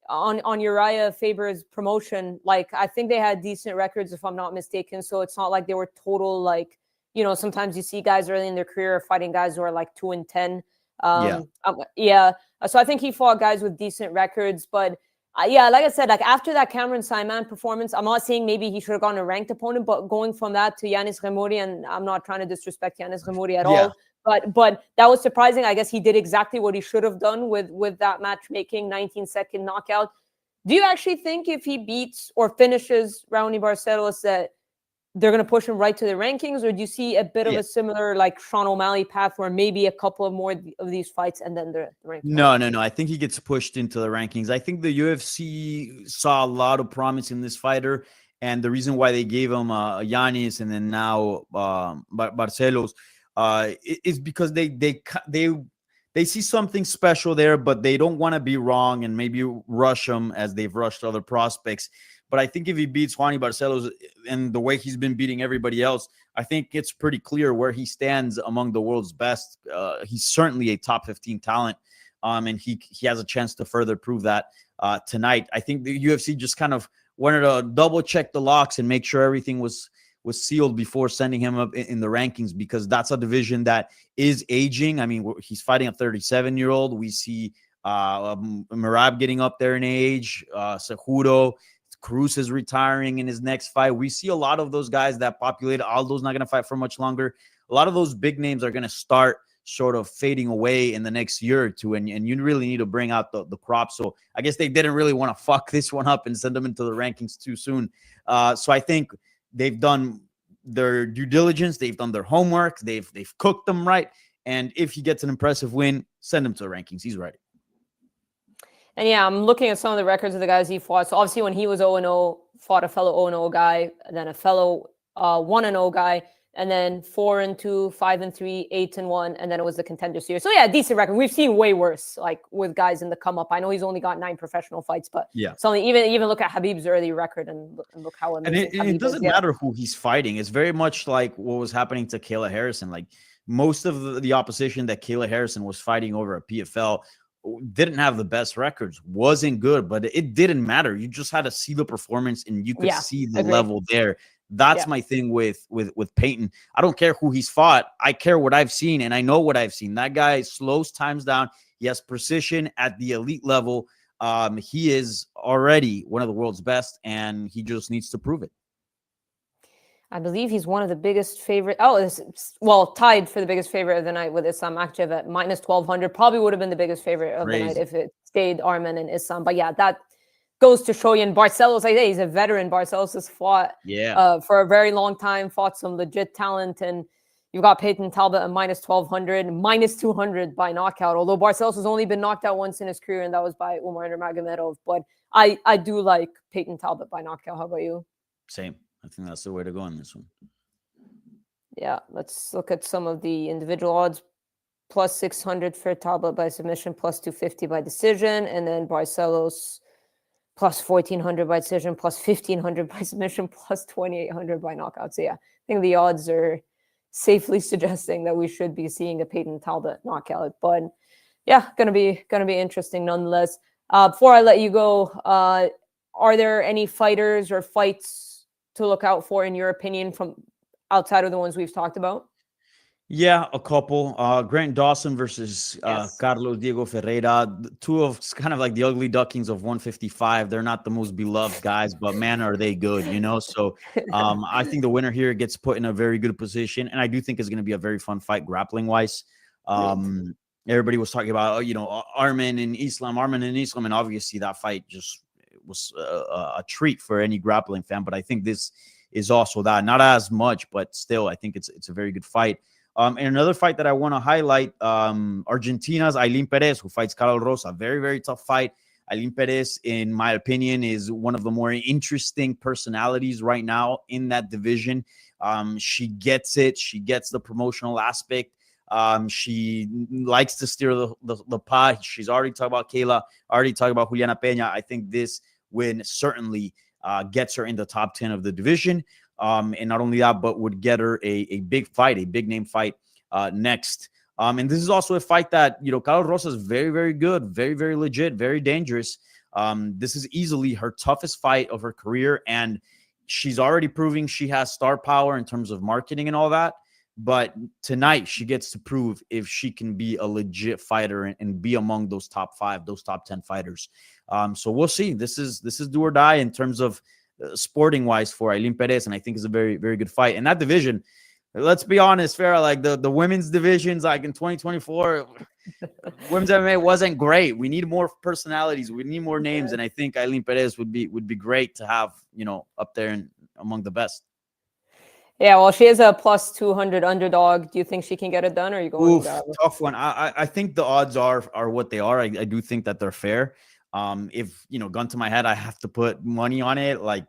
on Uriah Faber's promotion, like I think they had decent records, if I'm not mistaken. So it's not like they were total, like, sometimes you see guys early in their career fighting guys who are like 2-10. So I think he fought guys with decent records, but like I said, like after that Cameron Saaiman performance, I'm not saying maybe he should have gone a ranked opponent, but going from that to Yanis Ramouri, and I'm not trying to disrespect Yanis Ramouri at all, but that was surprising. I guess he did exactly what he should have done with that matchmaking 19-second knockout. Do you actually think if he beats or finishes Raoni Barcelos that they're going to push him right to the rankings, or do you see a bit of a similar like Sean O'Malley path where maybe a couple of more of these fights and then the rankings? No. I think he gets pushed into the rankings. I think the UFC saw a lot of promise in this fighter, and the reason why they gave him Yanis and then now Barcelos is because they see something special there, but they don't want to be wrong and maybe rush him as they've rushed other prospects. But I think if he beats Juani Barcelos and the way he's been beating everybody else, I think it's pretty clear where he stands among the world's best. He's certainly a top 15 talent, and he has a chance to further prove that tonight. I think the UFC just kind of wanted to double check the locks and make sure everything was sealed before sending him up in the rankings, because that's a division that is aging. I mean, he's fighting a 37-year-old. We see Merab getting up there in age, Cejudo. Cruz is retiring in his next fight. We see a lot of those guys that populate. Aldo's not going to fight for much longer. A lot of those big names are going to start sort of fading away in the next year or two, and you really need to bring out the crop. So I guess they didn't really want to fuck this one up and send them into the rankings too soon. So I think they've done their due diligence. They've done their homework. They've cooked them right. And if he gets an impressive win, send him to the rankings. He's ready. And I'm looking at some of the records of the guys he fought. So obviously when he was 0-0, fought a fellow 0-0 guy, and then a fellow 1-0 guy, and then 4-2, 5-3, 8-1, and then it was the Contender Series. So decent record. We've seen way worse, like with guys in the come up. I know he's only got 9 professional fights, but something even look at Khabib's early record and look how amazing. And it doesn't matter who he's fighting. It's very much like what was happening to Kayla Harrison. Like most of the opposition that Kayla Harrison was fighting over at PFL didn't have the best records, wasn't good, but it didn't matter. You just had to see the performance and you could see the level there. That's my thing with Payton. I don't care who he's fought. I care what I've seen, and I know what I've seen. That guy slows times down. He has precision at the elite level. He is already one of the world's best, and he just needs to prove it. I believe he's one of the biggest favorite. Tied for the biggest favorite of the night with Islam Makhachev at minus 1,200. Probably would have been the biggest favorite of the night if it stayed Arman and Islam. But that goes to show you. And Barcelos, he's a veteran. Barcelos has fought for a very long time, fought some legit talent. And you've got Payton Talbott at minus 1,200, minus 200 by knockout. Although Barcelos has only been knocked out once in his career, and that was by Umar Nurmagomedov. But I do like Payton Talbott by knockout. How about you? Same. I think that's the way to go on this one. Yeah, let's look at some of the individual odds. Plus 600 for Talbot by submission, plus 250 by decision, and then Barcelos plus 1,400 by decision, plus 1,500 by submission, plus 2,800 by knockout. So I think the odds are safely suggesting that we should be seeing a Payton Talbot knockout. But gonna be interesting nonetheless. Before I let you go, are there any fighters or fights to look out for, in your opinion, from outside of the ones we've talked about? Yeah, a couple. Grant Dawson versus Yes. Carlos Diego Ferreira. Two of kind of like the ugly ducklings of 155. They're not the most beloved guys, but man, are they good, you know? So I think the winner here gets put in a very good position. And I do think it's going to be a very fun fight grappling wise. Everybody was talking about, Arman and Islam. And obviously that fight just was a treat for any grappling fan. But I think this is also that. Not as much, but still, I think it's a very good fight. And another fight that I want to highlight, Argentina's Ailin Perez, who fights Carol Rosa. Very, very tough fight. Ailin Perez, in my opinion, is one of the more interesting personalities right now in that division. She gets it. She gets the promotional aspect. She likes to steer the pot. She's already talked about Kayla, already talked about Juliana Peña. I think this win certainly gets her in the top 10 of the division. And not only that, but would get her a big fight, a big name fight next. And this is also a fight that, Carlos Rosa is very, very good, very, very legit, very dangerous. This is easily her toughest fight of her career. And she's already proving she has star power in terms of marketing and all that. But tonight she gets to prove if she can be a legit fighter and be among those top 5, those top 10 fighters. So we'll see. This is do or die in terms of sporting wise for Ailin Perez, and I think it's a very, very good fight. And that division, let's be honest, Farah, like the women's divisions, like in 2024, women's MMA wasn't great. We need more personalities. We need more names, and I think Ailin Perez would be great to have, up there and among the best. Yeah, well, she is a plus 200 underdog. Do you think she can get it done, or are you going? Tough one. I think the odds are what they are. I do think that they're fair. If gun to my head, I have to put money on it, like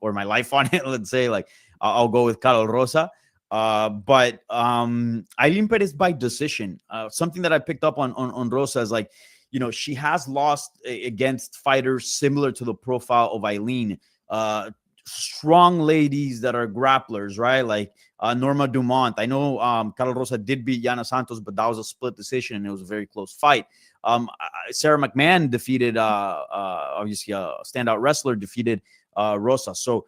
or my life on it, let's say, like I'll go with Carol Rosa. But Ailin Perez by decision. Something that I picked up on Rosa is like, she has lost against fighters similar to the profile of Ailin. Strong ladies that are grapplers, right? Like Norma Dumont. I know Carol Rosa did beat Yana Santos, but that was a split decision and it was a very close fight. Sarah McMahon defeated, obviously a standout wrestler, defeated Rosa. So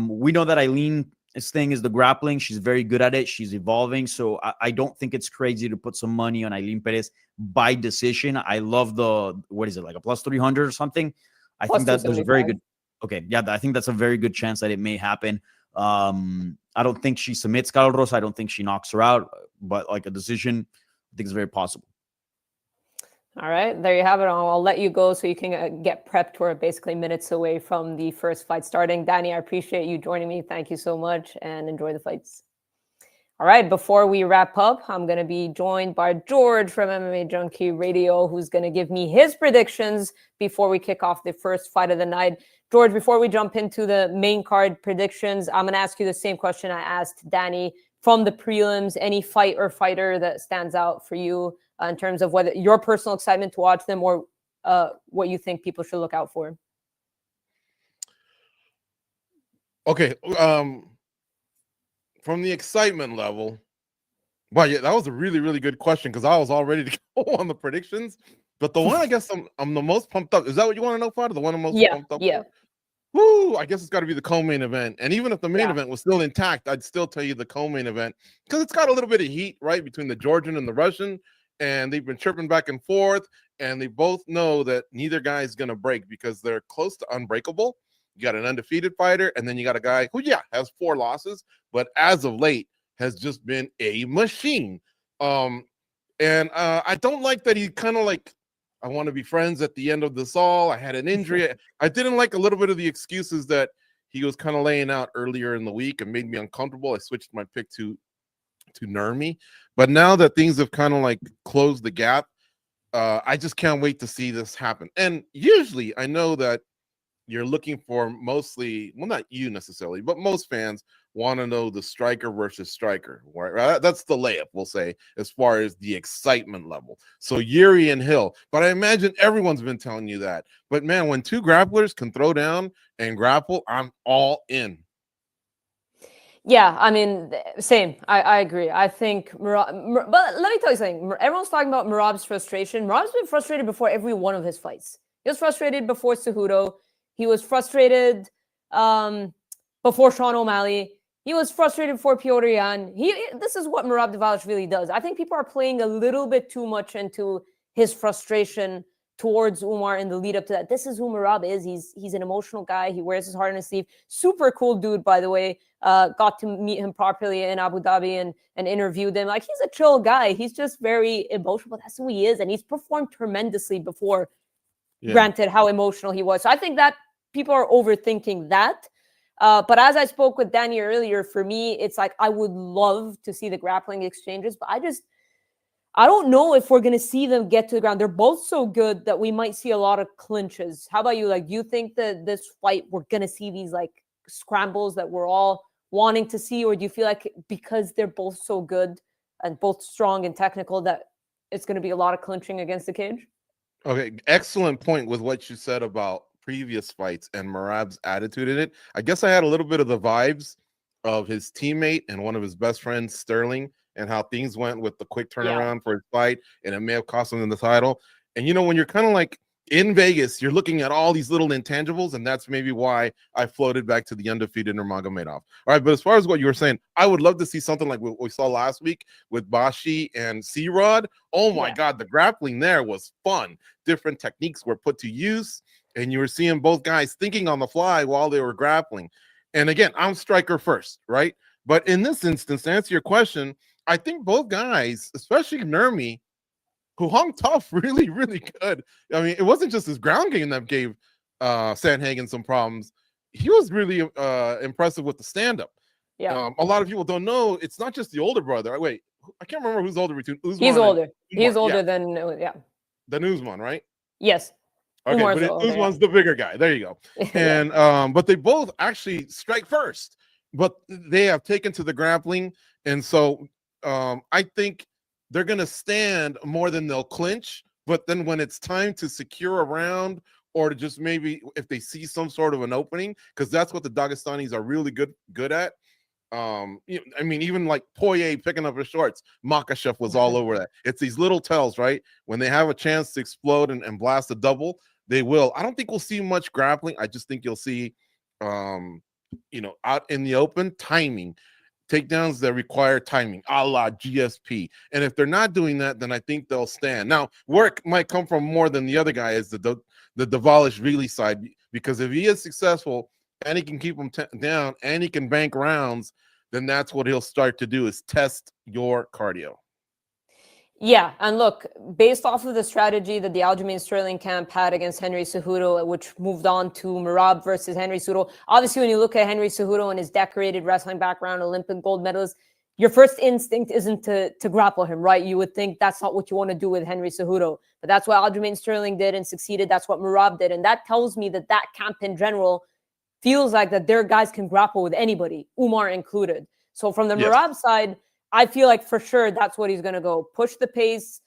we know that Ailin's thing is the grappling. She's very good at it. She's evolving. So I don't think it's crazy to put some money on Ailin Perez by decision. I love what is it, like a plus 300 or something? I think that there's a very good, okay. Yeah, I think that's a very good chance that it may happen. I don't think she submits Carol Rosa. I don't think she knocks her out, but like a decision, I think it's very possible. All right, there you have it. I'll let you go so you can get prepped. We're basically minutes away from the first fight starting. Danny, I appreciate you joining me. Thank you so much, and enjoy the fights. All right, before we wrap up, I'm going to be joined by George from MMA Junkie Radio, who's going to give me his predictions before we kick off the first fight of the night. George, before we jump into the main card predictions, I'm going to ask you the same question I asked Danny from the prelims. Any fight or fighter that stands out for you in terms of whether your personal excitement to watch them or what you think people should look out for? Okay. From the excitement level, wow, yeah, that was a really, really good question because I was all ready to go on the predictions. But the one I guess I'm the most pumped up. Is that what you want to know, Farah? The one I'm most pumped up for? Woo! I guess it's got to be the co-main event. And even if the main event was still intact, I'd still tell you the co-main event because it's got a little bit of heat, right, between the Georgian and the Russian. And they've been chirping back and forth. And they both know that neither guy is going to break because they're close to unbreakable. You got an undefeated fighter, and then you got a guy who, has 4 losses, but as of late has just been a machine. And I don't like that he kind of like, I want to be friends at the end of this all. I had an injury. I didn't like a little bit of the excuses that he was kind of laying out earlier in the week and made me uncomfortable. I switched my pick to Nurmi. But now that things have kind of like closed the gap, I just can't wait to see this happen. And usually I know that you're looking for mostly, well, not you necessarily, but most fans want to know the striker versus striker, right? That's the layup, we'll say, as far as the excitement level. So Yuri and Hill, but I imagine everyone's been telling you that. But man, when 2 grapplers can throw down and grapple, I'm all in. Yeah, I mean, same. I agree. I think but let me tell you something. Everyone's talking about Merab's frustration. Merab's been frustrated before every one of his fights. He was frustrated before Cejudo. He was frustrated before Sean O'Malley. He was frustrated before Petr Yan. This is what Merab Dvalishvili does. I think people are playing a little bit too much into his frustration towards Umar in the lead up to that. This is who Merab is. He's an emotional guy. He wears his heart on his sleeve. Super cool dude, by the way. Got to meet him properly in Abu Dhabi and interviewed him. Like, he's a chill guy. He's just very emotional. That's who he is. And he's performed tremendously before, granted how emotional he was. So I think that people are overthinking that. But as I spoke with Danny earlier, for me, it's like I would love to see the grappling exchanges, but I don't know if we're going to see them get to the ground. They're both so good that we might see a lot of clinches. How about you? Like, do you think that this fight, we're going to see these like scrambles that we're all wanting to see? Or do you feel like because they're both so good and both strong and technical that it's going to be a lot of clinching against the cage? Okay, excellent point with what you said about previous fights and Merab's attitude in it. I guess I had a little bit of the vibes of his teammate and one of his best friends, Sterling, and how things went with the quick turnaround for his fight, and it may have cost him the title. And you know, when you're kind of like in Vegas, you're looking at all these little intangibles, and that's maybe why I floated back to the undefeated Nurmagomedov. All right, but as far as what you were saying, I would love to see something like what we saw last week with Bashi and C-Rod. Oh my God, the grappling there was fun. Different techniques were put to use, and you were seeing both guys thinking on the fly while they were grappling. And again, I'm striker first, right? But in this instance, to answer your question, I think both guys, especially Nurmi, who hung tough really, really good. I mean, it wasn't just his ground game that gave Sandhagen some problems. He was really impressive with the stand-up. Yeah. A lot of people don't know it's not just the older brother. Wait, I can't remember who's older between Usman. He's older. He's older than than Usman, right? Yes. Okay, Umar's but Usman's the bigger guy. There you go. And but they both actually strike first, but they have taken to the grappling, and so I think they're going to stand more than they'll clinch. But then when it's time to secure a round, or to just maybe if they see some sort of an opening, because that's what the Dagestanis are really good at. I mean, even like Poirier picking up his shorts, Makhachev was all over that. It's these little tells, right? When they have a chance to explode and blast a double, they will. I don't think we'll see much grappling. I just think you'll see, out in the open, timing. Takedowns that require timing, a la GSP. And if they're not doing that, then I think they'll stand. Now, work might come from more than the other guy is the Dvalishvili side, because if he is successful and he can keep them down and he can bank rounds, then that's what he'll start to do, is test your cardio. Yeah, and look, based off of the strategy that the Aljamain Sterling camp had against Henry Cejudo, which moved on to Merab versus Henry Cejudo, obviously when you look at Henry Cejudo and his decorated wrestling background, Olympic gold medalist, your first instinct isn't to grapple him, right? You would think that's not what you want to do with Henry Cejudo, but that's what Aljamain Sterling did and succeeded. That's what Merab did, and that tells me that camp in general feels like that their guys can grapple with anybody, Umar included. So from the Merab side, I feel like for sure that's what he's going to go. Push the pace,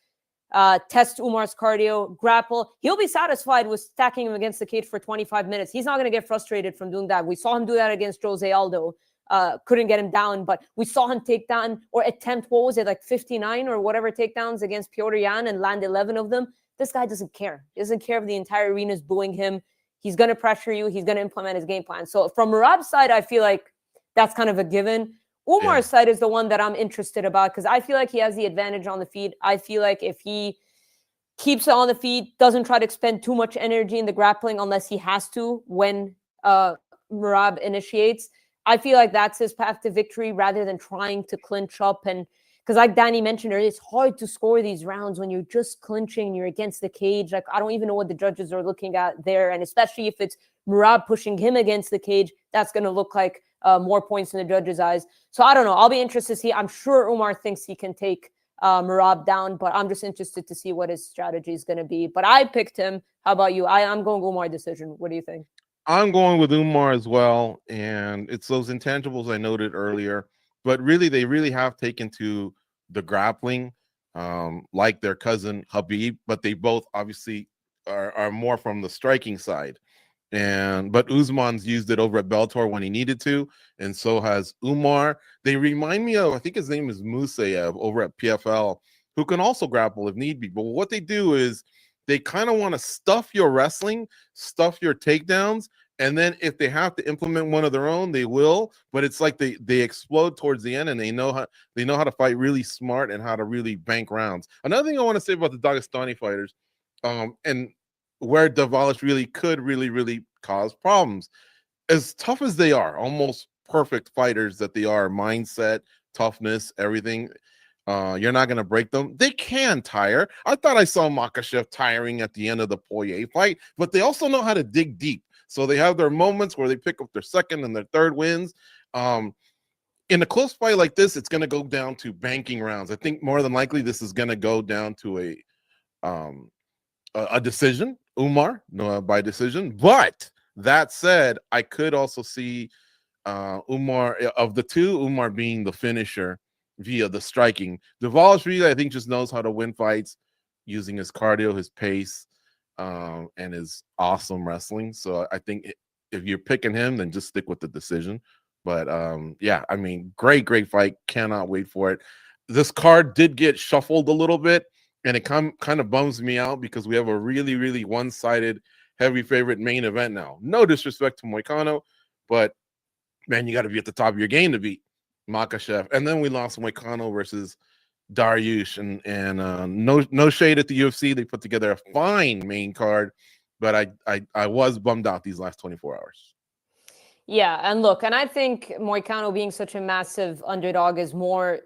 test Umar's cardio, grapple. He'll be satisfied with stacking him against the cage for 25 minutes. He's not going to get frustrated from doing that. We saw him do that against Jose Aldo. Couldn't get him down, but we saw him take down or attempt, what was it, like 59 or whatever takedowns against Petr Yan and land 11 of them. This guy doesn't care. He doesn't care if the entire arena is booing him. He's going to pressure you. He's going to implement his game plan. So from Merab's side, I feel like that's kind of a given. Umar's side is the one that I'm interested about, because I feel like he has the advantage on the feet. I feel like if he keeps it on the feet, doesn't try to expend too much energy in the grappling unless he has to when Merab initiates, I feel like that's his path to victory rather than trying to clinch up. And because like Danny mentioned earlier, it's hard to score these rounds when you're just clinching and you're against the cage. Like, I don't even know what the judges are looking at there. And especially if it's Merab pushing him against the cage, that's going to look like more points in the judges' eyes. So I don't know. I'll be interested to see. I'm sure Umar thinks he can take Merab down, but I'm just interested to see what his strategy is going to be. But I picked him. How about you? I'm going Umar decision. What do you think? I'm going with Umar as well. And it's those intangibles I noted earlier. But really, they really have taken to the grappling, like their cousin Habib, but they both obviously are more from the striking side. But Usman's used it over at Bellator when he needed to, and so has Umar. They remind me of, I think his name is Musayev over at PFL, who can also grapple if need be. But what they do is They kind of want to stuff your wrestling, stuff your takedowns, and then if they have to implement one of their own, they will. But it's like they explode towards the end, and they know how to fight really smart and how to really bank rounds. Another thing I want to say about the Dagestani fighters, and where Dvalishvili really could really cause problems, as tough as they are, almost perfect fighters that they are, mindset, toughness, everything. You're not going to break them. They can tire. I thought I saw Makhachev tiring at the end of the Poirier fight, but they also know how to dig deep. So they have their moments where they pick up their second and their third wins. In a close fight like this, it's going to go down to banking rounds. I think more than likely this is going to go down to a decision, Umar, by decision. But that said, I could also see Umar, of the two, Umar being the finisher via the striking. Dvalishvili, I think, just knows how to win fights using his cardio, his pace, and his awesome wrestling. So I think if you're picking him, then just stick with the decision. But yeah, I mean, great fight. Cannot wait for it. This card did get shuffled a little bit, and it kind of bums me out because we have a really one-sided heavy favorite main event now. No disrespect to Moicano, but man, you got to be at the top of your game to beat Makhachev. And then we lost Moicano versus Dariush, and no shade at the UFC. They put together a fine main card, but I was bummed out these last 24 hours. Yeah, and look, and I think Moicano being such a massive underdog is more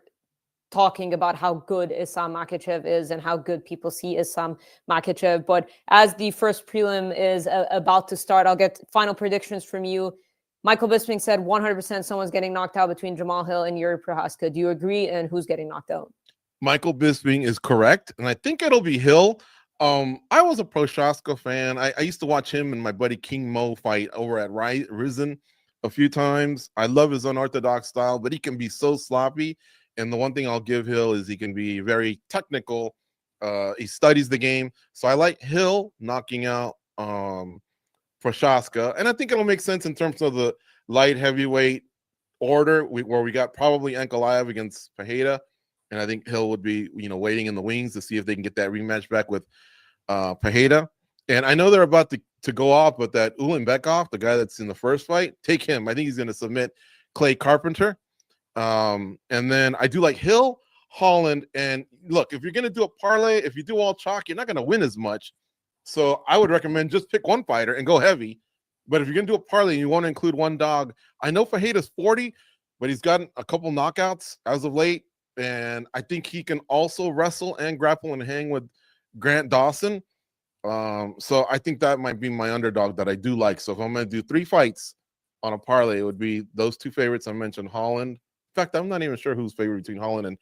talking about how good Islam Makhachev is and how good people see Islam Makhachev. But as the first prelim is about to start, I'll get final predictions from you. Michael Bisping said 100% someone's getting knocked out between Jamal Hill and Yuri Prochazka. Do you agree? And who's getting knocked out? Michael Bisping is correct, and I think it'll be Hill. I was a Prochazka fan. I used to watch him and my buddy King Mo fight over at Risen a few times. I love his unorthodox style, but he can be so sloppy. And the one thing I'll give Hill is he can be very technical. He studies the game. So I like Hill knocking out Prochazka. And I think it'll make sense in terms of the light heavyweight order where we got probably Ankalaev against Pereira. And I think Hill would be, waiting in the wings to see if they can get that rematch back with Pereira. And I know they're about to go off, but that Ulanbekov, the guy that's in the first fight, take him. I think he's going to submit Clay Carpenter. And then I do like Hill, Holland. And look, if you're going to do a parlay, if you do all chalk, you're not going to win as much. So I would recommend just pick one fighter and go heavy. But if you're going to do a parlay and you want to include one dog, I know Fajeda's 40, but he's gotten a couple knockouts as of late. And I think he can also wrestle and grapple and hang with Grant Dawson. So I think that might be my underdog that I do like. So if I'm going to do 3 fights on a parlay, it would be those 2 favorites I mentioned, Holland. In fact, I'm not even sure who's favorite between Holland and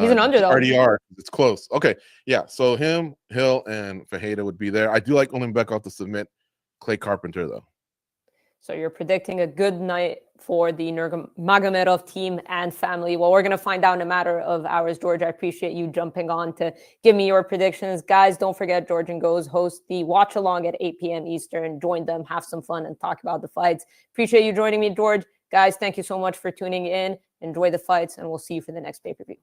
he's an underdog. RDR. It's close. Okay. Yeah. So him, Hill, and Fajeda would be there. I do like Ulanbekov to submit Clay Carpenter, though. So you're predicting a good night for the Nurmagomedov team and family. Well, we're going to find out in a matter of hours. George, I appreciate you jumping on to give me your predictions. Guys, don't forget George and Goes host the watch along at 8 p.m. Eastern. Join them, have some fun, and talk about the fights. Appreciate you joining me, George. Guys, thank you so much for tuning in. Enjoy the fights, and we'll see you for the next pay-per-view.